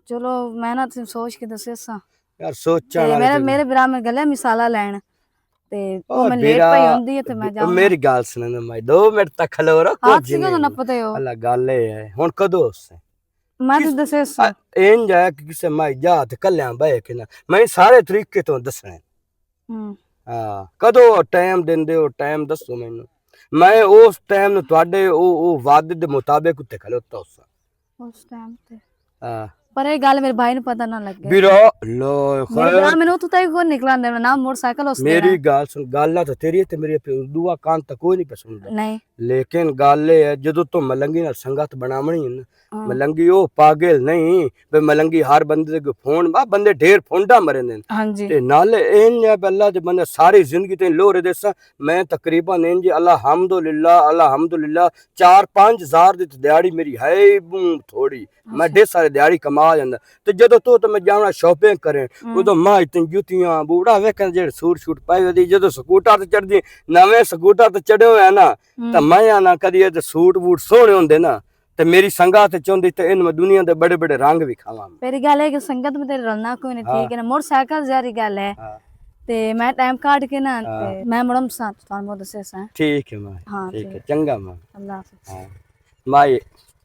S2: ਚਲੋ ਮੈਂ ਨਾ ਤੁਸੀਂ ਸੋਚ ਕੇ ਦੱਸਿਆ ਸਾਂ
S4: ਯਾਰ ਸੋਚਾਂ
S2: ਤੇ
S4: ਵਾਲੀ
S2: ਮੇਰੇ ਭਰਾ ਮੈਂ ਗਲੇ ਮਿਸਾਲਾ ਲੈਣ ਤੇ
S4: ਉਹ
S2: ਮੈਂ ਲੇਟ
S4: ਵੀਰਾ,
S2: ਪਈ ਹੁੰਦੀ ਹੈ ਤੇ ਮੈਂ ਜਾਵਾਂ
S4: ਮੇਰੀ ਗੱਲ ਸੁਣ ਮਾਈ 2 ਮਿੰਟ ਤੱਕ ਖਲੋ ਰੋ
S2: ਆਪ
S4: ਕੁਝ
S2: ਸੀ ਕਿਉਂ ਨਾ
S4: ਨਹੀਂ
S2: ਪਤਾ ਹੋ
S4: ਅੱਲਾ ਗੱਲ ਇਹ ਹੈ ਹੁਣ ਕਦੋਂ ਉਸੇ
S2: ਮੈਂ ਤਾਂ ਦੱਸਿਆ ਸਾਂ
S4: ਇੰਜ ਹੈ ਕਿ ਕਿਸੇ ਮਾਈ ਜਾ ਤੇ ਕੱਲਿਆਂ ਬਹਿ ਕੇ ਨਾ ਮੈਂ ਸਾਰੇ ਤਰੀਕੇ ਤੋਂ ਦੱਸਣੇ ਹਾਂ ਕਦੋਂ ਟਾਈਮ ਦਿੰਦੇ ਹੋ ਟਾਈਮ ਦੱਸੋ ਮੈਨੂੰ ਮੈਂ ਉਸ ਟਾਈਮ ਨੂੰ ਤੁਹਾਡੇ ਉਹ ਵਾਅਦੇ ਦੇ ਮੁਤਾਬਿਕ ਉੱਤੇ ਖਲੋਤਾ
S2: ਉਸ ਟਾਈਮ ਤੇ
S4: ਹਾਂ
S2: ਪਰ ਇਹ ਗੱਲ ਮੇਰੇ ਭਾਈ ਨੂੰ ਪਤਾ ਨਾ ਲੱਗੇ
S4: ਵੀਰੋ ਲੋ
S2: ਮੇਰੇ ਭਰਾ ਮੈਨੂੰ ਉੱਥੋਂ ਤੱਕ ਕੋਈ ਨਿਕਲਣ ਦੇਣਾ ਨਾ ਮੋਟਰਸਾਈਕਲ ਉਸ
S4: ਮੇਰੀ ਗੱਲ ਸੁਣ ਗੱਲਾਂ ਤਾਂ ਤੇਰੀ ਤੇ ਮੇਰੀ ਦੁਆ ਕਾਨ ਤੱਕ ਕੋਈ ਨਹੀਂ ਪਸੰਦ
S2: ਨਹੀਂ
S4: ਲੇਕਿਨ ਗੱਲ ਇਹ ਹੈ ਜਦੋਂ ਤੂੰ ਮਲੰਗੀ ਨਾਲ ਸੰਗਤ ਬਣਾਵਣੀ ਹੈ ਨਾ ਮਲੰਗੀ ਉਹ ਪਾਗਲ ਨਹੀਂ ਵੀ ਮਲੰਗੀ ਹਰ ਬੰਦੇ ਦੇ ਫੋਨ ਬਾ ਬੰਦੇ ਢੇਰ ਫੋਂਡਾ ਮਰੇ ਨੇ
S2: ਹਾਂਜੀ
S4: ਤੇ ਨਾਲੇ ਇੰਜ ਹੈ ਅੱਲਾ ਦੇ ਬੰਦੇ ਸਾਰੀ ਜ਼ਿੰਦਗੀ ਤੇ ਲੋਰੇ ਦੇਸਾਂ ਮੈਂ ਤਕਰੀਬਨ ਇੰਜ ਅਲਹਮਦੁਲਿਲਾ 4-5 ਦੀ ਦਿਹਾੜੀ ਮੇਰੀ ਹੈ ਥੋੜੀ ਮੈਂ ਢੇਰ ਸਾਰੇ ਦਿਹਾੜੀ ਕਮਾ ਜਾਂਦਾ ਤੇ ਜਦੋਂ ਤੂੰ ਮੈਂ ਜਾਣਾ ਸ਼ਾਪਿੰਗ ਕਰੇ ਉਦੋਂ ਮੈਂ ਇਤਨ ਜੁੱਤੀਆਂ ਬੂੜਾ ਵੇਖਣ ਜਿਹੜੇ ਸੂਟ ਸ਼ੂਟ ਪਾਏ ਉਹਦੀ ਜਦੋਂ ਸਕੂਟਰ ਤੇ ਚੜਦੀ ਨਵੇਂ ਸਕੂਟਰ ਤੇ ਚੜੇ ਹੋਇਆ ਨਾ ਤਾਂ ਮੈਂ ਆਣਾ ਕਦੀ ਇਹ ਸੂਟ ਬੂਟ ਸੋਹਣੇ ਹੁੰਦੇ ਨਾ ਤੇ ਮੇਰੀ ਸੰਗਤ ਚਾਹੁੰਦੀ ਤੇ ਇਹਨੂੰ ਮੈਂ ਦੁਨੀਆ ਦੇ ਬੜੇ ਬੜੇ ਰੰਗ ਵੀ ਖਾਵਾਂ
S2: ਮੇਰੀ ਗੱਲ ਹੈ ਕਿ ਸੰਗਤ में तेरे रलना कोई नहीं ठीक है ना मोटरसाइकिल जारी गल है ਤੇ ਮੈਂ ਟਾਈਮ ਕੱਢ ਕੇ ਨਾ ਤੇ ਮੈਂ ਮੜਮ ਸਾਂ ਤੁਹਾਨੂੰ ਬਹੁਤ ਦੱਸਿਆ ਸਾਂ
S4: ठीक है मां
S2: हाँ,
S4: ठीक
S2: ठीक।
S4: है चंगा मां
S2: ਅੱਲਾਹ ਹਾਫਿਜ਼
S4: हाँ माई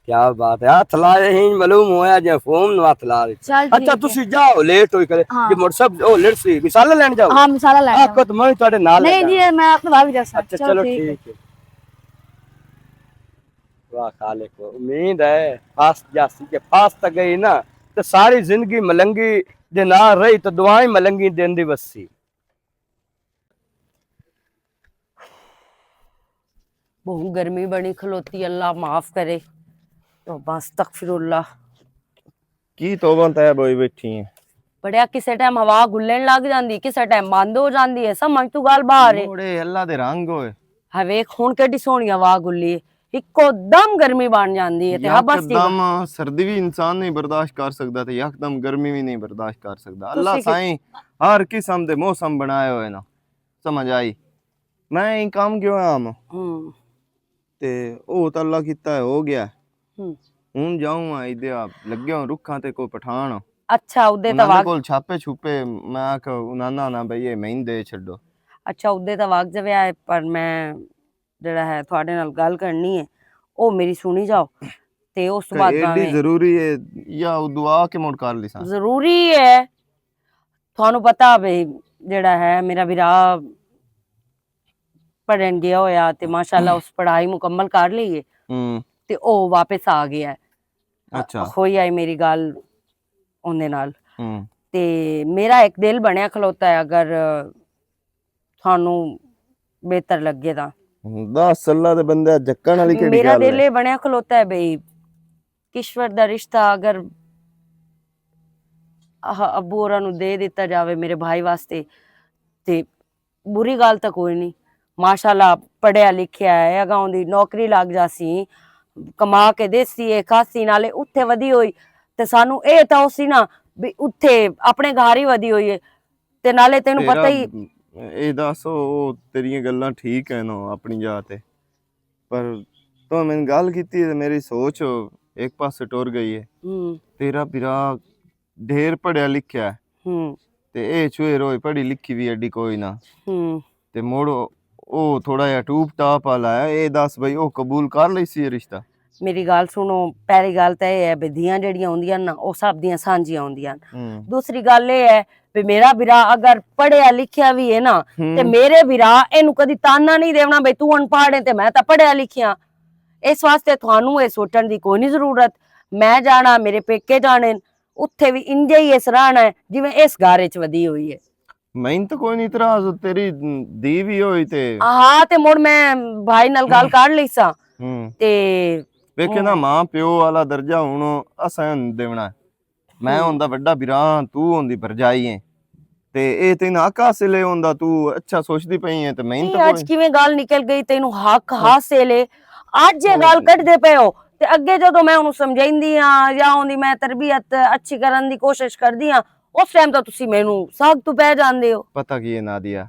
S4: क्या बात है हाथ लाए ही मालूम होया जे फोन नु हाथ ला दे
S2: ਚੱਲ
S4: अच्छा
S2: ਠੀਕ
S4: तुसी जाओ लेट होई करे
S2: हाँ।
S4: जे मोटर सब ओ लेट सी मिसाल लेन जाओ
S2: ਹਾਂ ਮਿਸਾਲਾ ਲੈ
S4: आपको तो मैं ਤੁਹਾਡੇ ਨਾਲ
S2: ਨਹੀਂ ਜੀ ਮੈਂ ਆਪਣੇ ਭਾभी ਦੱਸਾਂ
S4: अच्छा चलो ठीक है वाह खालिक को उम्मीद है फास जासी के फास तक गई ना तो सारी जिंदगी मलंगी दे ना रही तो दुआएं मलंगी देंदी वसी
S1: बहुत गर्मी बनी खलोती अल्लाह माफ करे तो बस तकफिरुल्लाह
S3: ਕੀ ਤੋਬਾ ਤੈਬ ਹੋਈ ਬੈਠੀ ਹੈ
S1: बड़िया किसे टाइम हवा गुल्लन लग जाती किसे टाइम बंद हो जाती है समझ तू गल बाहर है
S3: ਮੋੜੇ ਅੱਲਾ ਦੇ ਰੰਗ ਹੋਏ
S1: है वेख हुण केडी सोहनी हवा गुल्ली है इको दम गर्मी बन जाती है ते हा बस
S3: ਯਕਦਮ ਸਰਦੀ ਵੀ ਇਨਸਾਨ ਨਹੀਂ ਬਰਦਾਸ਼ਤ ਕਰ ਸਕਦਾ ਤੇ ਯਕਦਮ ਗਰਮੀ ਵੀ ਨਹੀਂ ਬਰਦਾਸ਼ਤ ਕਰ ਸਕਦਾ ਅੱਲਾ
S1: ਤੁਸੀਂ
S3: ਸਾਈਂ ਹਰ ਕਿਸਮ ਦੇ ਮੌਸਮ ਬਣਾਏ ਹੋਏ ਨਾ ਸਮਝ ਆਈ ਮੈਂ ਇਹ ਕੰਮ ਕਿਉਂ ਆਮ ਤੇ ਉਹ ਤਾਂ ਅੱਲਾ ਕੀਤਾ ਹੈ, ਹੋ ਗਿਆ ਹੁਣ ਜਾਊਂ ਇਹਦੇ ਆ ਲੱਗਿਆ ਰੁੱਖਾਂ ਤੇ ਕੋਈ ਪਠਾਨ
S1: अच्छा उदे तो
S3: ਉਹਨਾਂ
S1: वाग
S3: ਕੋਲ ਛਾਪੇ ਛੁਪੇ ਮੈਂ ਆਖ ਉਹਨਾਂ ਨਾ ਬਈ ਇਹ ਮਹਿੰਦੇ ਛੱਡੋ
S1: अच्छा उदे तो वाग जविया है पर मैं ਜਿਹੜਾ ਹੈ ਤੁਹਾਡੇ ਨਾਲ ਗੱਲ ਕਰਨੀ ਹੈ ਉਹ ਮੇਰੀ ਸੁਣੀ ਜਾਓ ਤੇ ਉਸ ਤੋਂ ਬਾਅਦ
S3: ਐਡੀ ਜ਼ਰੂਰੀ ਹੈ ਜਾਂ ਉਹ ਦੁਆ ਕੇ ਮੋੜ ਕਰ ਲਿਸਾਂ
S1: ਜ਼ਰੂਰੀ ਹੈ ਤੁਹਾਨੂੰ ਪਤਾ ਬਈ ਜਿਹੜਾ ਹੈ ਮੇਰਾ ਵੀਰਾ ਪੜਨ ਗਿਆ ਹੋਇਆ ਤੇ ਮਾਸ਼ਾਅੱਲਾ ਉਸ ਪੜ੍ਹਾਈ ਮੁਕੰਮਲ ਕਰ ਲਈ ਹੈ ਤੇ ਉਹ ਵਾਪਸ ਆ ਗਿਆ ਹੈ
S3: ਅੱਛਾ
S1: ਹੋਈ ਆਈ ਮੇਰੀ ਗੱਲ ਉਹਦੇ ਨਾਲ ਤੇ ਮੇਰਾ ਇੱਕ ਦਿਲ ਬਣਿਆ ਖਲੋਤਾ ਹੈ ਅਗਰ ਤੁਹਾਨੂੰ ਬਿਹਤਰ ਲੱਗੇ ਤਾਂ
S3: 10 ਸਾਲਾਂ ਦੇ ਬੰਦੇ ਜੱਕਣ ਵਾਲੀ ਕਿਹੜੀ
S1: ਮੇਰਾ
S3: ਗੱਲ
S1: ਦਿਲ
S3: ਹੈ
S1: ਇਹ ਬਣਿਆ ਖਲੋਤਾ ਹੈ ਬਈ ਕਿਸ਼ਵਰ ਦਾ ਰਿਸ਼ਤਾ ਅਗਰ ਅੱਬੂ ਹੋਰਾਂ ਨੂੰ ਦੇ ਦਿੱਤਾ ਜਾਵੇ ਮੇਰੇ ਭਾਈ ਵਾਸਤੇ ਤੇ ਬੁਰੀ ਗੱਲ ਤਾਂ ਕੋਈ ਨਹੀਂ ਮਾਸ਼ਾਅੱਲਾ ਪੜਿਆ ਲਿਖਿਆ ਹੈ ਅਗਾਉਂ ਦੀ ਨੌਕਰੀ ਲੱਗ ਜਾਸੀ ਕਮਾ ਕੇ ਦੇਸੀ ਇਹ ਖਾਸੀ ਨਾਲੇ ਉੱਥੇ ਵਧੀ ਹੋਈ ਤੇ ਸਾਨੂੰ ਇਹ ਤਾਂ ਉਸੀ ਨਾ ਵੀ ਉੱਥੇ ਆਪਣੇ ਘਰ ਹੀ ਵਧੀ ਹੋਈ ਹੈ ਤੇ ਨਾਲੇ ਤੈਨੂੰ ਪਤਾ ਹੀ
S3: ਇਹ ਦੱਸ ਉਹ ਤੇਰੀਆਂ ਗੱਲਾਂ ਠੀਕ ਹੈ ਨਾ ਆਪਣੀ ਜਗ੍ਹਾ ਤੇ ਪਰ ਤੂੰ ਮੈਨੂੰ ਗੱਲ ਕੀਤੀ ਤੇ ਮੇਰੀ ਸੋਚ ਇੱਕ ਪਾਸੇ ਟੁਰ ਗਈ ਹੈ ਤੇਰਾ ਵੀਰਾ ਢੇਰ ਪੜਿਆ ਲਿਖਿਆ ਹੈ ਤੇ ਇਹ ਛੁਏ ਰੋਏ ਪੜ੍ਹੀ ਲਿਖੀ ਵੀ ਐਡੀ ਕੋਈ ਨਾ
S1: ਹੂੰ
S3: ਤੇ ਮੁੜ ਉਹ ਥੋੜਾ ਜਿਹਾ ਟੂਪ ਟਾਪ ਵਾਲਾ ਹੈ। ਇਹ ਦੱਸ ਬਈ ਉਹ ਕਬੂਲ ਕਰ ਲਈ ਸੀ ਇਹ ਰਿਸ਼ਤਾ?
S1: ਮੇਰੀ ਗੱਲ ਸੁਣੋ, ਪਹਿਲੀ ਗੱਲ ਤਾਂ ਇਹ ਹੈ ਵੀ ਧੀਆਂ ਜਿਹੜੀਆਂ ਹੁੰਦੀਆਂ ਨਾ ਉਹ ਸਭ ਦੀਆਂ ਸਾਂਝੀਆਂ ਹੁੰਦੀਆਂ। ਦੂਸਰੀ ਗੱਲ ਇਹ ਹੈ ਵੀ ਮੇਰਾ ਵੀਰਾ ਅਗਰ ਪੜਿਆ ਲਿਖਿਆ ਵੀ ਹੈ ਨਾ ਤੇ ਮੇਰੇ ਵੀਰਾ ਇਹਨੂੰ ਕਦੀ ਤਾਨਾ ਨਹੀਂ ਦੇਣਾ ਬਈ ਤੂੰ ਅਨਪੜ੍ਹ ਹੈ ਤੇ ਮੈਂ ਤਾਂ ਪੜਿਆ ਲਿਖਿਆ। ਇਸ ਵਾਸਤੇ ਤੁਹਾਨੂੰ ਇਹ ਸੋਚਣ ਦੀ ਕੋਈ ਨਹੀਂ ਜ਼ਰੂਰਤ। ਮੈਂ ਜਾਣਾ, ਮੇਰੇ ਪੇਕੇ ਜਾਣੇ, ਉੱਥੇ ਵੀ ਇੰਜੇ ਹੀ ਇਸ ਰਹਿਣਾ ਹੈ ਜਿਵੇਂ ਇਸ ਘਰ ਚ ਵਧੀ ਹੋਈ ਹੈ।
S3: ਮੈਨੂੰ ਤਾਂ ਕੋਈ ਨਹੀਂ ਇਤਰਾਜ਼, ਤੇਰੀ ਦੀ ਵੀ ਹੋਈ ਤੇ
S1: ਹਾਂ ਤੇ ਮੁੜ ਮੈਂ ਭਾਈ ਨਾਲ ਗੱਲ ਕਰ ਲਈ ਸਾਂ ਤੇ
S3: ਵੇਖੇ ਨਾ ਮਾਂ ਪਿਓ ਵਾਲਾ ਦਰਜਾ ਹੁਣ ਅਸਾਂ ਦੇਵਣਾ। ਮੈਂ ਹੁੰਦਾ ਵੱਡਾ ਵੀਰਾ, ਤੂੰ ਹੁੰਦੀ ਭਰਜਾਈ ਹੈ ਤੇ ਇਹ ਤੈਨੂੰ ਆਕਾਸੇ ਲੈ ਹੁੰਦਾ, ਤੂੰ ਅੱਛਾ ਸੋਚਦੀ ਪਈ ਹੈ ਤੇ ਮੈਨੂੰ ਤਾਂ
S1: ਅੱਜ ਕਿਵੇਂ ਗੱਲ ਨਿਕਲ ਗਈ ਤੈਨੂੰ ਹੱਕ ਹਾਸੇ ਲੈ ਅੱਜ ਇਹ ਗੱਲ ਕੱਢਦੇ ਪਏ ਹੋ ਤੇ ਅੱਗੇ ਜਦੋਂ ਮੈਂ ਉਹਨੂੰ ਸਮਝਾਉਂਦੀ ਆ ਜਾਂ ਉਹਦੀ ਮੈਂ ਤਰਬੀਅਤ ਅੱਛੀ ਕਰਨ ਦੀ ਕੋਸ਼ਿਸ਼ ਕਰਦੀ ਆ ਉਸ ਟਾਈਮ ਤਾਂ ਤੁਸੀਂ ਮੈਨੂੰ ਸਾਗ ਤੋਂ ਪੈ ਜਾਂਦੇ ਹੋ।
S3: ਪਤਾ ਕੀ ਹੈ ਨਾਦੀਆ,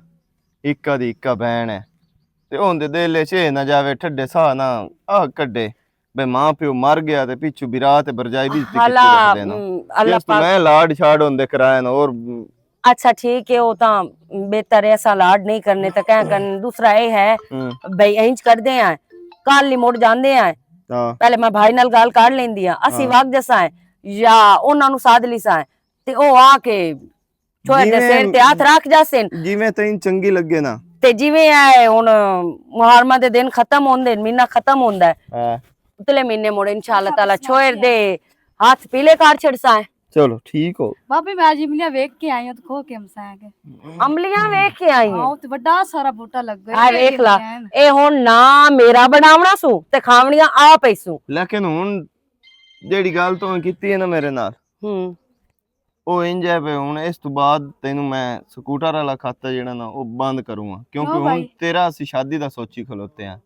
S3: ਇੱਕਾ ਦੀ ਇੱਕਾ ਭੈਣ ਹੈ ਤੇ ਉਹਦੇ ਦਿਲ ਚ ਨਾ ਜਾਵੇ ਠੱਡੇ ਸਾਹ ਨਾ ਆ ਕੱਢੇ ਬਈ ਮਾਂ ਪਿਓ ਮਰ ਗਿਆ ਤੇ ਪਿੱਛੂ ਬਿਰਾ ਤੇ ਬਰਜਾਈ ਵੀ
S1: ਅੱਲਾਹ ਪਾਕ
S3: ਮੈਂ ਲਾਡ ਛਾੜ ਹੁੰਦੇ ਕਰਾਇਆ ਨਾ। और
S1: अच्छा ठीक है वो तो बेहतर है, ऐसा लाड नहीं करने तो क्या करने। दूसरा ये है भाई इंज करते हैं कल ही मुड़ जाते हैं। पहले मैं भाई नाल गल कर लेंदी हां ਅਸੀਂ ਵਗ ਜਸਾਂ ਜਾਂ ਉਹਨਾਂ ਨੂੰ ਸਾਧ ਲਿਸਾਂ ਤੇ ਉਹ ਆ ਕੇ ਛੋੜ ਦੇ ਸਿਰ ਤੇ ਹੱਥ ਰੱਖ ਜਾਸਨ
S3: ਜਿਵੇਂ ਤੈਨੂੰ ਚੰਗੀ ਲੱਗੇ ਨਾ।
S1: ਤੇ ਜਿਵੇਂ ਆ ਹੁਣ ਮੁਹਰਰਮ ਦੇ ਦਿਨ ਖਤਮ ਹੁੰਦੇ ਨੇ, ਮਹੀਨਾ ਖਤਮ ਹੁੰਦਾ ਹੈ ਉਤਲੇ ਮਹੀਨੇ ਮੁੜ ਇਨਸ਼ਾਅੱਲਾ ਤਾਲਾ ਛੋੜ ਦੇ ਹੱਥ ਪੀਲੇ ਕਰ ਛੜਸਾਂ।
S3: ਚਲੋ ਠੀਕ ਹੋ
S2: ਬਾਬੇ ਮੈਂ ਅੱਜ ਇਮਲੀਆਂ ਵੇਖ ਕੇ ਆਈ ਹਾਂ ਤੇ ਖੋ ਕੇ ਮਸਾਂ ਕੇ
S1: ਅੰਬਲੀਆਂ ਵੇਖ ਕੇ ਆਈ
S2: ਹਾਂ ਤੇ ਵੱਡਾ ਸਾਰਾ ਬੂਟਾ ਲੱਗ ਗਿਆ।
S1: ਆ ਵੇਖ ਲਾ ਇਹ ਹੁਣ ਨਾ ਮੇਰਾ ਬਣਾਵਣਾ ਸੂ ਤੇ ਖਾਵਣੀਆਂ ਆ ਪਈਸੂ।
S3: ਲੇਕਿਨ ਹੁਣ ਜਿਹੜੀ ਗੱਲ ਤੂੰ ਕੀਤੀ ਹੈ ਨਾ ਮੇਰੇ ਨਾਲ ਉਹ ਇੰਜ ਹੈ ਵੀ ਹੁਣ ਇਸ ਤੋਂ ਬਾਅਦ ਤੈਨੂੰ ਮੈਂ ਸਕੂਟਰ ਵਾਲਾ ਖਾਤਾ ਜਿਹੜਾ ਨਾ ਉਹ ਬੰਦ ਕਰੂੰਗਾ ਕਿਉਂਕਿ ਹੁਣ ਤੇਰਾ ਅਸੀਂ ਸ਼ਾਦੀ ਦਾ ਸੋਚੀ ਖਲੋਤੇ ਆ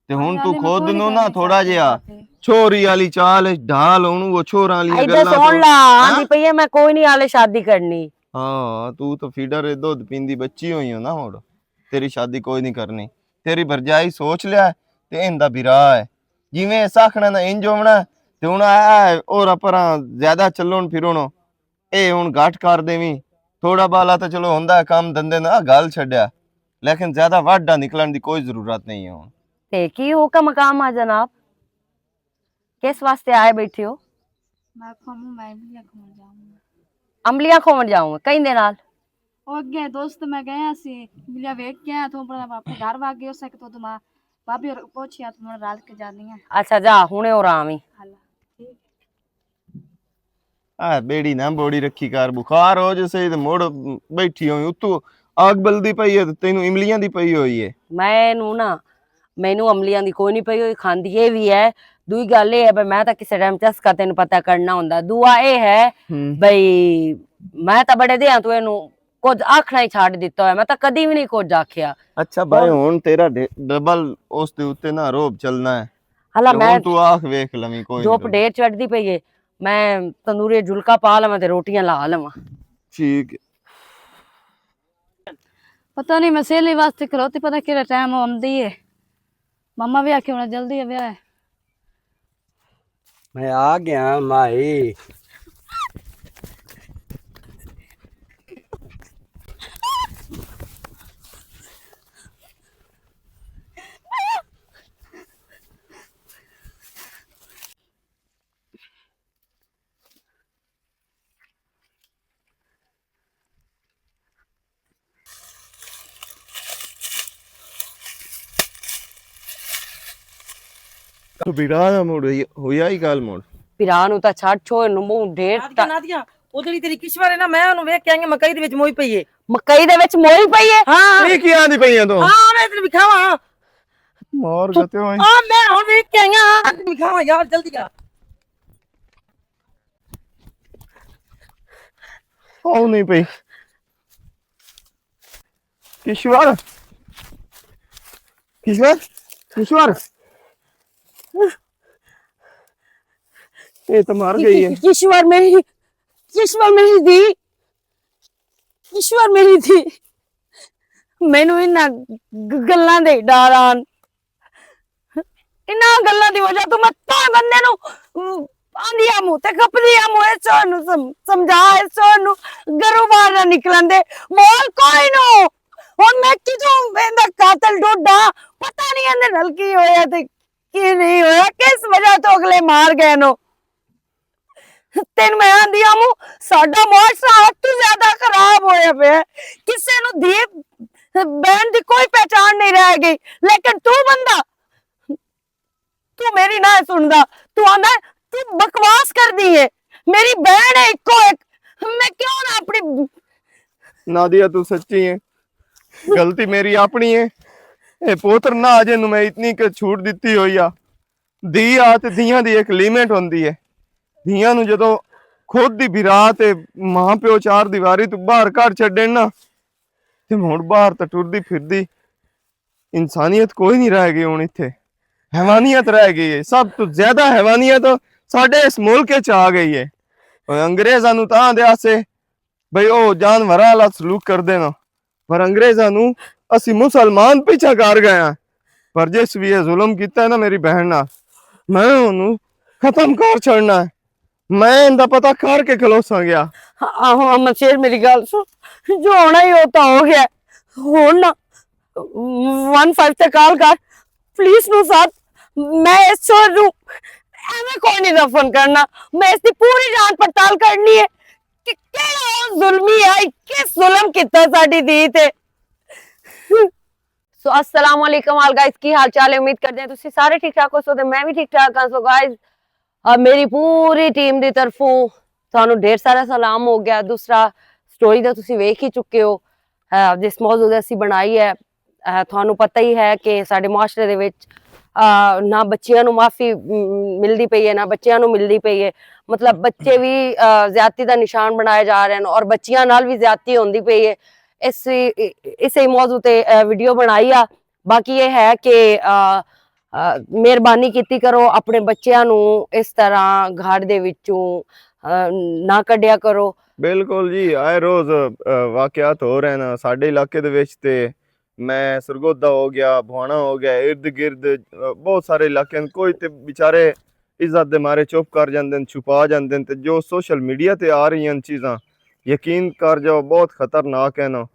S3: ਤੇ ਹੁਣ ਤੂੰ ਖੁਦ ਨੂੰ ਨਾ ਥੋੜਾ ਜਿਹਾ ਛੋਰੀ ਵਾਲੀ ਚਾਲ ਢਾਲ ਉਹਨੂੰ ਉਹ ਛੋਰਾਂ ਵਾਲੀਆਂ ਗੱਲਾਂ
S1: ਸੁਣ ਲਾ ਆਂਦੀ ਪਈ ਮੈਂ ਕੋਈ ਨਹੀਂ ਹਾਲੇ ਸ਼ਾਦੀ ਕਰਨੀ।
S3: ਹਾਂ ਤੂੰ ਤਾਂ ਫੀਡਰ ਦੁੱਧ ਪੀਂਦੀ ਬੱਚੀ ਹੋਈ ਹੋ ਨਾ, ਹੁਣ ਤੇਰੀ ਸ਼ਾਦੀ ਕੋਈ ਨਹੀਂ ਕਰਨੀ। ਤੇਰੀ ਭਰਜਾਈ ਸੋਚ ਲਿਆ ਤੇ ਇਹਦਾ ਬਿਰਾ ਹੈ ਜਿਵੇਂ ਸਾਖਣਾ ਨਾ ਇੰਜ ਹੋਣਾ ਤੇ ਹੁਣ ਆ ਔਰ ਪਰਾਂ ਜ਼ਿਆਦਾ ਚੱਲਣ ਫਿਰੋਂ ਇਹ ਹੁਣ ਘੱਟ ਕਰ ਦੇਵੀਂ ਥੋੜਾ ਬਾਲਾ ਤਾਂ ਚਲੋ ਹੁੰਦਾ ਕੰਮ ਧੰਦੇ ਨਾ ਗੱਲ ਛੱਡਿਆ ਲੇਕਿਨ ਜ਼ਿਆਦਾ ਵਾਢਾ ਨਿਕਲਣ ਦੀ ਕੋਈ ਜ਼ਰੂਰਤ ਨਹੀਂ ਹੈ ਹੁਣ।
S1: ਤੇ ਕੀ ਹੁਕਮ ਮਕਾਮ ਆ ਜਨਾਬ, ਕਿਸ ਵਾਸਤੇ ਆਏ ਬੈਠੇ ਹੋ?
S2: ਮੈਂ ਖਾਮੂ ਮੈਂ ਇਮਲੀਆਂ ਖਾਣ ਜਾਊਂਗਾ।
S1: ਅੰਬਲੀਆਂ ਖੋਣ ਜਾਊਂਗਾ ਕਹਿੰਦੇ ਨਾਲ
S2: ਉਹ ਅੱਗੇ ਦੋਸਤ ਮੈਂ ਗਿਆ ਸੀ ਇਮਲੀਆਂ ਵੇਖ ਕੇ ਆਇਆ ਤੂੰ ਆਪਣੇ ਘਰ ਵਾਗ ਗਏ ਉਸੇ ਤੋਂ ਤੁਮ ਭਾਬੀ और पूछिया तुम रात के जानी है।
S1: ਅੱਛਾ ਜਾ ਹੁਣੇ ਹੋ ਰਾਵੀ
S3: ਆ ਬੇੜੀ ਨਾ ਬੋੜੀ ਰੱਖੀ ਕਰ ਬੁਖਾਰ ਹੋ ਜਸੇ ਤੇ ਮੋੜ ਬੈਠੀ ਹੋਈ ਉਤੋਂ ਆਗ ਬਲਦੀ ਪਈ ਹੈ ਤੈਨੂੰ ਇਮਲੀਆਂ ਦੀ ਪਈ ਹੋਈ ਹੈ।
S1: ਮੈਨੂੰ ਅਮਲੀਆਂ ਦੀ ਕੋਈ ਨਹੀਂ ਪਈ ਹੋਈ, ਖਾਂਦੀ ਇਹ ਵੀ ਹੈ। ਦੂਈ ਗੱਲ ਇਹ ਹੈ ਬਈ ਮੈਂ ਤਾਂ ਕਿਸੇ ਟਾਈਮ ਚਸਕਾ ਤੈਨੂੰ ਪਤਾ ਕਰਨਾ ਹੁੰਦਾ। ਦੂਆ ਇਹ ਹੈ ਬਈ ਮੈਂ ਤਾਂ ਬੜੇ ਦਿਆਂ ਤੂੰ ਇਹਨੂੰ ਕੁਝ ਆਖਣਾ ਹੀ ਛੱਡ ਦਿੱਤਾ ਹੋਇਆ, ਮੈਂ ਤਾਂ ਕਦੀ ਵੀ ਨਹੀਂ ਕੁਝ ਆਖਿਆ।
S3: ਅੱਛਾ ਭਾਈ ਹੁਣ ਤੇਰਾ ਡਬਲ ਉਸ ਦੇ ਉੱਤੇ ਨਾ ਰੋਬ ਚੱਲਣਾ ਹੈ।
S1: ਹਲਾ ਮੈਂ
S3: ਤੂੰ ਆਖ ਵੇਖ ਲਵੀਂ ਕੋਈ
S1: ਜੋ ਪਡੇਰ ਚੜਦੀ ਪਈ ਏ ਮੈਂ ਤੰਦੂਰੀ ਝੁਲਕਾ ਪਾ ਲਵਾਂ ਤੇ ਰੋਟੀਆਂ ਲਾ ਲਵਾਂ।
S3: ਠੀਕ
S2: पता नहीं मैं सहेली वास्ते खलोती पता कि टाइम आंदी है। मम्मा भी आखे होना जल्दी है ब्याह है।
S4: मैं आ गया माई।
S3: ਬਿਰਾ ਦਾ ਮੋੜ ਹੋਇਆ ਹੀ ਗੱਲ ਮੋੜ
S1: ਪਿਰਾ ਨੂੰ ਤਾਂ ਛੱਡ ਛੋ ਇਹਨੂੰ ਮੂੰਹ ਢੇਰ
S6: ਨਾਦੀਆ ਉਹ ਜਿਹੜੀ ਤੇਰੀ ਕਿਸ਼ਵਰ ਹੈ ਨਾ ਮੈਂ ਉਹਨੂੰ ਵੇਖ ਕੇ ਆਈ ਮਕਈ ਦੇ ਵਿੱਚ ਮੋਈ ਪਈ ਏ।
S1: ਮਕਈ ਦੇ ਵਿੱਚ ਮੋਈ ਪਈ ਏ?
S6: ਹਾਂ
S3: ਇਹ ਕੀ ਆਂਦੀ ਪਈਆਂ ਤੂੰ?
S6: ਹਾਂ ਮੈਂ ਤੈਨੂੰ ਵਿਖਾਵਾਂ
S3: ਮਾਰ ਗਤੇ ਹੋਏ
S6: ਆ ਮੈਂ ਹੁਣ ਵੇਖ ਕੇ ਆਈਆਂ ਵਿਖਾਵਾਂ ਯਾਰ ਜਲਦੀ ਆ।
S3: ਉਹ ਨਹੀਂ ਪਈ ਕਿਸ਼ਵਰ ਕਿਸ਼ਵਰ ਕਿਸ਼ਵਰ ਇਹ ਤਾਂ ਮਰ ਗਈ ਹੈ।
S1: ईश्वर मेरी दी ईश्वर मेरी दी ਮੈਨੂੰ ਇਹਨਾਂ ਗੱਲਾਂ ਦੇ ਡਰ ਆਣ ਇਹਨਾਂ ਗੱਲਾਂ ਦੀ ਵਜ੍ਹਾ ਤੋਂ ਮੈਂ ਤਾਂ ਬੰਦੇ ਨੂੰ ਆਂਦੀ ਆ ਮੂੰਹ ਤੇ ਕੱਪਦੀ ਆ ਮੂੰਹ ਚੋਰ ਨੂੰ ਸਮਝਾ ਇਸ ਚੋਰ ਨੂੰ ਘਰੋਂ ਬਾਹਰ ਨਾ ਨਿਕਲਣ ਦੇ ਮੋਲ ਕੋਈ ਨੂੰ ਹੁਣ ਮੈਂ ਕਿਦੋਂ ਇਹਦਾ ਕਾਤਲ ਢੂੰਡਾ ਪਤਾ ਨਹੀਂ ਇਹਦੇ ਨਾਲ ਕੀ ਹੋਇਆ ਤੇ ਕੀ ਨਹੀਂ ਹੋਇਆ ਕਿਸ ਵਜ੍ਹਾ ਤੋਂ ਅਗਲੇ ਮਾਰ ਗਏ ਨੂੰ ਤੈਨੂੰ ਮੈਂ ਆਂਦੀ ਆ ਮੂੰਹ ਸਾਡਾ ਮੁਆਸ਼ਰਾ ਹੱਦ ਤੋਂ ਜ਼ਿਆਦਾ ਖਰਾਬ ਹੋਇਆ ਪਿਆ ਕਿਸੇ ਨੂੰ ਦੀਪ बहन की कोई पहचान नहीं रह गई लेकिन तू बंदा तू मेरी ना सुनदा तू आंदा तू बकवास कर दी है मेरी बहन है इको एक मैं क्यों ना अपनी
S3: नादिया तू सच्ची है गलती मेरी अपनी है ए पोत्र ना अजे नु मैं इतनी क छूट दिती हुई आ धी आ ते धीयां दी एक लिमिट होंदी है धीयां नु जदों खुद दी बिरा ते मां प्यो चार दीवारी तू बाहर कढ छड्डे ना ਤੇ ਹੁਣ ਬਾਹਰ ਤਾਂ ਟੁਰਦੀ ਫਿਰਦੀ ਇਨਸਾਨੀਅਤ ਕੋਈ ਨਹੀਂ ਰਹਿ ਗਈ ਹੁਣ ਇੱਥੇ ਹੈਵਾਨੀਅਤ ਰਹਿ ਗਈ ਹੈ ਸਭ ਤੋਂ ਜ਼ਿਆਦਾ ਹੈਵਾਨੀਅਤ ਸਾਡੇ ਇਸ ਮੁਲਕ 'ਚ ਆ ਗਈ ਹੈ ਅੰਗਰੇਜ਼ਾਂ ਨੂੰ ਤਾਂ ਦੇ ਆਸੇ ਬਈ ਉਹ ਜਾਨਵਰਾਂ ਵਾਲਾ ਸਲੂਕ ਕਰਦੇ ਨਾ ਪਰ ਅੰਗਰੇਜ਼ਾਂ ਨੂੰ ਅਸੀਂ ਮੁਸਲਮਾਨ ਪਿੱਛਾ ਕਰ ਗਏ ਆ ਪਰ ਜਿਸ ਵੀ ਇਹ ਜ਼ੁਲਮ ਕੀਤਾ ਨਾ ਮੇਰੀ ਬਹਿਨ ਨਾਲ ਮੈਂ ਉਹਨੂੰ ਖਤਮ ਕਰ ਛੱਡਣਾ ਹੈ मैं इनका पता करके खलोसा गया
S1: आहो अमन शेर मेरी गल सुन जो होना ही होता हो गया हुण ना 15 ते कॉल कर पुलिस नु साथ मैं इस चोर नु एवें कोई नहीं दफन करना मैं इसकी पूरी जांच पड़ताल करनी है कि केड़ा जुल्मी है किस जुल्म किता साडी धी ते सो अस्सलाम वालेकुम ऑल गाइस की हाल चाल है उम्मीद करते हैं तुसी सारे ठीक ठाक हो सो ते मैं भी ठीक ठाक हां सो गाइस मेरी पूरी टीम की तरफों ਤੁਹਾਨੂੰ ढेर सारा सलाम हो गया दूसरा स्टोरी तो तुसी वेख ही चुके हो जिस मौजू दी ਅਸੀਂ ਬਣਾਈ ਹੈ ਤੁਹਾਨੂੰ ਪਤਾ ਹੀ ਹੈ ਕਿ ਸਾਡੇ ਮੁਆਸ਼ਰੇ ਦੇ ਵਿੱਚ ਨਾ ਬੱਚਿਆਂ ਨੂੰ ਮਾਫੀ ਮਿਲਦੀ ਪਈ ਹੈ ਨਾ ਬੱਚਿਆਂ ਨੂੰ ਮਿਲਦੀ ਪਈ ਹੈ ਮਤਲਬ ਬੱਚੇ ਵੀ ਜ਼ਿਆਦਤੀ ਦਾ ਨਿਸ਼ਾਨ ਬਣਾਏ ਜਾ ਰਹੇ ਹਨ ਔਰ ਬੱਚਿਆਂ ਨਾਲ ਵੀ ਜ਼ਿਆਦਤੀ ਹੁੰਦੀ ਪਈ ਹੈ ਇਸੇ ਮੌਜੂ ਤੇ ਵੀਡੀਓ ਬਣਾਈ ਆ ਬਾਕੀ ਇਹ ਹੈ ਕਿ ਮਿਹਰਬਾਨੀ ਕੀਤੀ ਕਰੋ ਆਪਣੇ ਬੱਚਿਆਂ ਨੂੰ ਇਸ ਤਰ੍ਹਾਂ ਘਰ ਦੇ ਵਿੱਚੋਂ ਨਾ ਕੱਢਿਆ ਕਰੋ
S3: ਬਿਲਕੁਲ ਜੀ ਆਏ ਰੋਜ਼ ਵਾਕਿਆਤ ਹੋ ਰਹੇ ਨੇ ਸਾਡੇ ਇਲਾਕੇ ਦੇ ਵਿੱਚ ਤੇ ਮੈਂ ਸਰਗੋਦਾ ਹੋ ਗਿਆ ਭਵਾਣਾ ਹੋ ਗਿਆ ਇਰਦ ਗਿਰਦ ਬਹੁਤ ਸਾਰੇ ਇਲਾਕੇ ਨੇ ਕੋਈ ਤੇ ਵਿਚਾਰੇ ਇੱਜ਼ਤ ਦੇ ਮਾਰੇ ਚੁੱਪ ਕਰ ਜਾਂਦੇ ਨੇ ਛੁਪਾ ਜਾਂਦੇ ਨੇ ਤੇ ਜੋ ਸੋਸ਼ਲ ਮੀਡੀਆ ਤੇ ਆ ਰਹੀਆਂ ਚੀਜ਼ਾਂ ਯਕੀਨ ਕਰ ਜਾਓ ਬਹੁਤ ਖਤਰਨਾਕ ਹੈ ਨਾ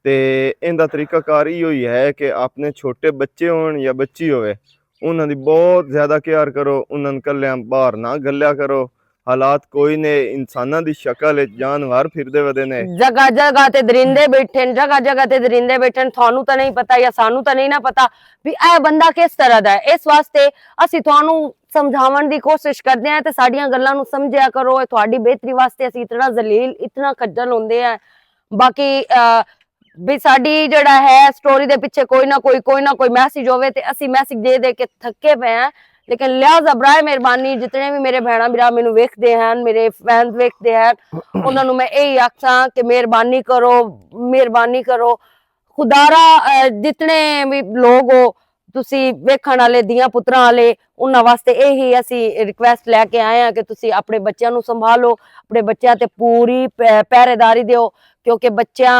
S3: ਤੇ ਇਹਦਾ ਤਰੀਕਾਕਾਰ ਇਹੋ ਹੀ ਹੈ ਕਿ ਆਪਣੇ ਛੋਟੇ ਬੱਚੇ ਹੋਣ ਜਾਂ ਬੱਚੀ ਹੋਵੇ ਉਹਨਾਂ ਦੀ ਬਹੁਤ ਜ਼ਿਆਦਾ ਕੇਅਰ ਕਰੋ ਉਹਨਾਂ ਨੂੰ ਕੱਲਿਆਂ ਬਾਹਰ ਨਾ ਗੱਲਿਆ ਕਰੋ ਹਾਲਾਤ ਕੋਈ ਨੇ ਇਨਸਾਨਾਂ ਦੀ ਸ਼ਕਲ ਵਿੱਚ ਜਾਨਵਰ ਫਿਰਦੇ ਵਦੇ ਨੇ
S1: ਜਗ੍ਹਾ ਜਗ੍ਹਾ ਤੇ ਦਰਿੰਦੇ ਬੈਠੇ ਨੇ ਜਗ੍ਹਾ ਜਗ੍ਹਾ ਤੇ ਦਰਿੰਦੇ ਬੈਠੇ ਨੇ ਤੁਹਾਨੂੰ ਤਾਂ ਨਹੀਂ ਪਤਾ ਜਾਂ ਸਾਨੂੰ ਤਾਂ ਨਹੀਂ ਨਾ ਪਤਾ ਵੀ ਇਹ ਬੰਦਾ ਕਿਸ ਤਰ੍ਹਾਂ ਦਾ ਹੈ ਇਸ ਵਾਸਤੇ ਅਸੀਂ ਤੁਹਾਨੂੰ ਸਮਝਾਉਣ ਦੀ ਕੋਸ਼ਿਸ਼ ਕਰਦੇ ਹਾਂ ਤੇ ਸਾਡੀਆਂ ਗੱਲਾਂ ਨੂੰ ਸਮਝਿਆ ਕਰੋ ਇਹ ਤੁਹਾਡੀ ਬਿਹਤਰੀ ਵਾਸਤੇ ਅਸੀਂ ਇਤਨਾ ਜ਼ਲੀਲ ਇਤਨਾ ਖੱਜਲ ਹੁੰਦੇ ਆ ਬਾਕੀ ਵੀ ਸਾਡੀ ਜਿਹੜਾ ਹੈ ਸਟੋਰੀ ਦੇ ਪਿੱਛੇ ਕੋਈ ਨਾ ਕੋਈ ਮੈਸੇਜ ਹੋਵੇ ਤੇ ਅਸੀਂ ਮੈਸੇਜ ਦੇ ਕੇ ਥੱਕੇ ਪਏ ਆ लेकिन लिहाजा बराए मेहरबानी जितने भी मेरे भैन भरा मैनू वेखते हैं मेरे फैंस वेखते हैं उन्होंने मैं यही आखा कि मेहरबानी करो खुदारा जितने भी लोग हो तुसी वेखण वाले दियां पुत्रां वाले उन्हां वास्ते यही असी रिक्वेस्ट लैके आए हैं कि तुसी अपने बच्चों नू संभालो अपने बच्चों ते पूरी पहरेदारी दिओ क्योंकि बच्चों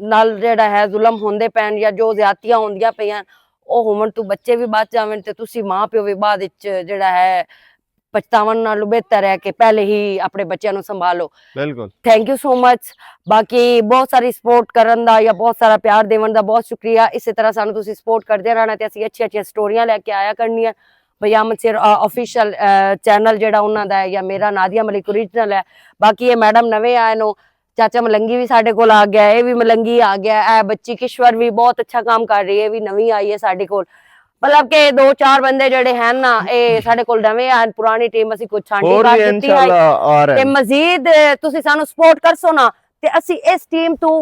S1: नाल जिहड़ा है जुल्म होंदे पैन या जो ज्यादतियां होंदियां पईयां ਉਹ ਹੋਵਣ ਤੋਂ ਬੱਚੇ ਵੀ ਬਚ ਜਾਵਣ ਤੇ ਤੁਸੀਂ ਮਾਂ ਪਿਓ ਵੀ ਬਾਅਦ ਵਿੱਚ ਜਿਹੜਾ ਹੈ ਪਛਤਾਵਣ ਨਾਲੋਂ ਬਿਹਤਰ ਹੈ ਕਿ ਪਹਿਲੇ ਹੀ ਆਪਣੇ ਬੱਚਿਆਂ ਨੂੰ ਸੰਭਾਲੋ
S3: ਬਿਲਕੁਲ
S1: ਥੈਂਕ ਯੂ ਸੋ ਮਚ ਬਾਕੀ ਬਹੁਤ ਸਾਰੀ ਸਪੋਰਟ ਕਰਨ ਦਾ ਜਾਂ ਬਹੁਤ ਸਾਰਾ ਪਿਆਰ ਦੇਣ ਦਾ ਬਹੁਤ ਸ਼ੁਕਰੀਆ ਇਸੇ ਤਰ੍ਹਾਂ ਸਾਨੂੰ ਤੁਸੀਂ ਸਪੋਰਟ ਕਰਦੇ ਰਹਿਣਾ ਤੇ ਅਸੀਂ ਅੱਛੀਆਂ ਸਟੋਰੀਆਂ ਲੈ ਕੇ ਆਇਆ ਕਰਨੀਆਂ ਭਈ ਅਮਨ ਸਰ ਆਫੀਸ਼ੀਅਲ ਚੈਨਲ ਜਿਹੜਾ ਉਹਨਾਂ ਦਾ ਹੈ ਜਾਂ ਮੇਰਾ ਨਾਦੀਆ ਮਲਿਕ ਓਰੀਜਨਲ ਹੈ ਬਾਕੀ ਇਹ ਮੈਡਮ ਨਵੇਂ ਆਏ ਨੂੰ चाचा मलंगी भी साडे कोल आ गया ये भी मलंगी आ गया है बच्ची किश्वर भी बहुत अच्छा काम कर रही है भी नवी आई है साडे कोल मतलब के 2-4 बंदे जेडे हैं ना ये साडे कोल नवे हैं पुरानी टीम ਅਸੀਂ ਕੁਝ ਛਾਂਟੀ ਕਰ ਦਿੱਤੀ ਹੈ ਤੇ ਮਜ਼ੀਦ ਤੁਸੀਂ ਸਾਨੂੰ ਸਪੋਰਟ ਕਰਸੋ ਨਾ ਤੇ ਅਸੀਂ ਇਸ ਟੀਮ ਤੋਂ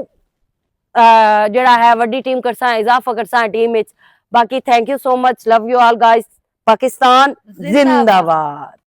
S1: ਜਿਹੜਾ ਹੈ ਵੱਡੀ ਟੀਮ ਕਰਸਾਂ ਇਜ਼ਾਫਾ ਕਰਸਾਂ ਟੀਮ ਵਿੱਚ ਬਾਕੀ thank you so much love you all guys Pakistan जिंदाबाद।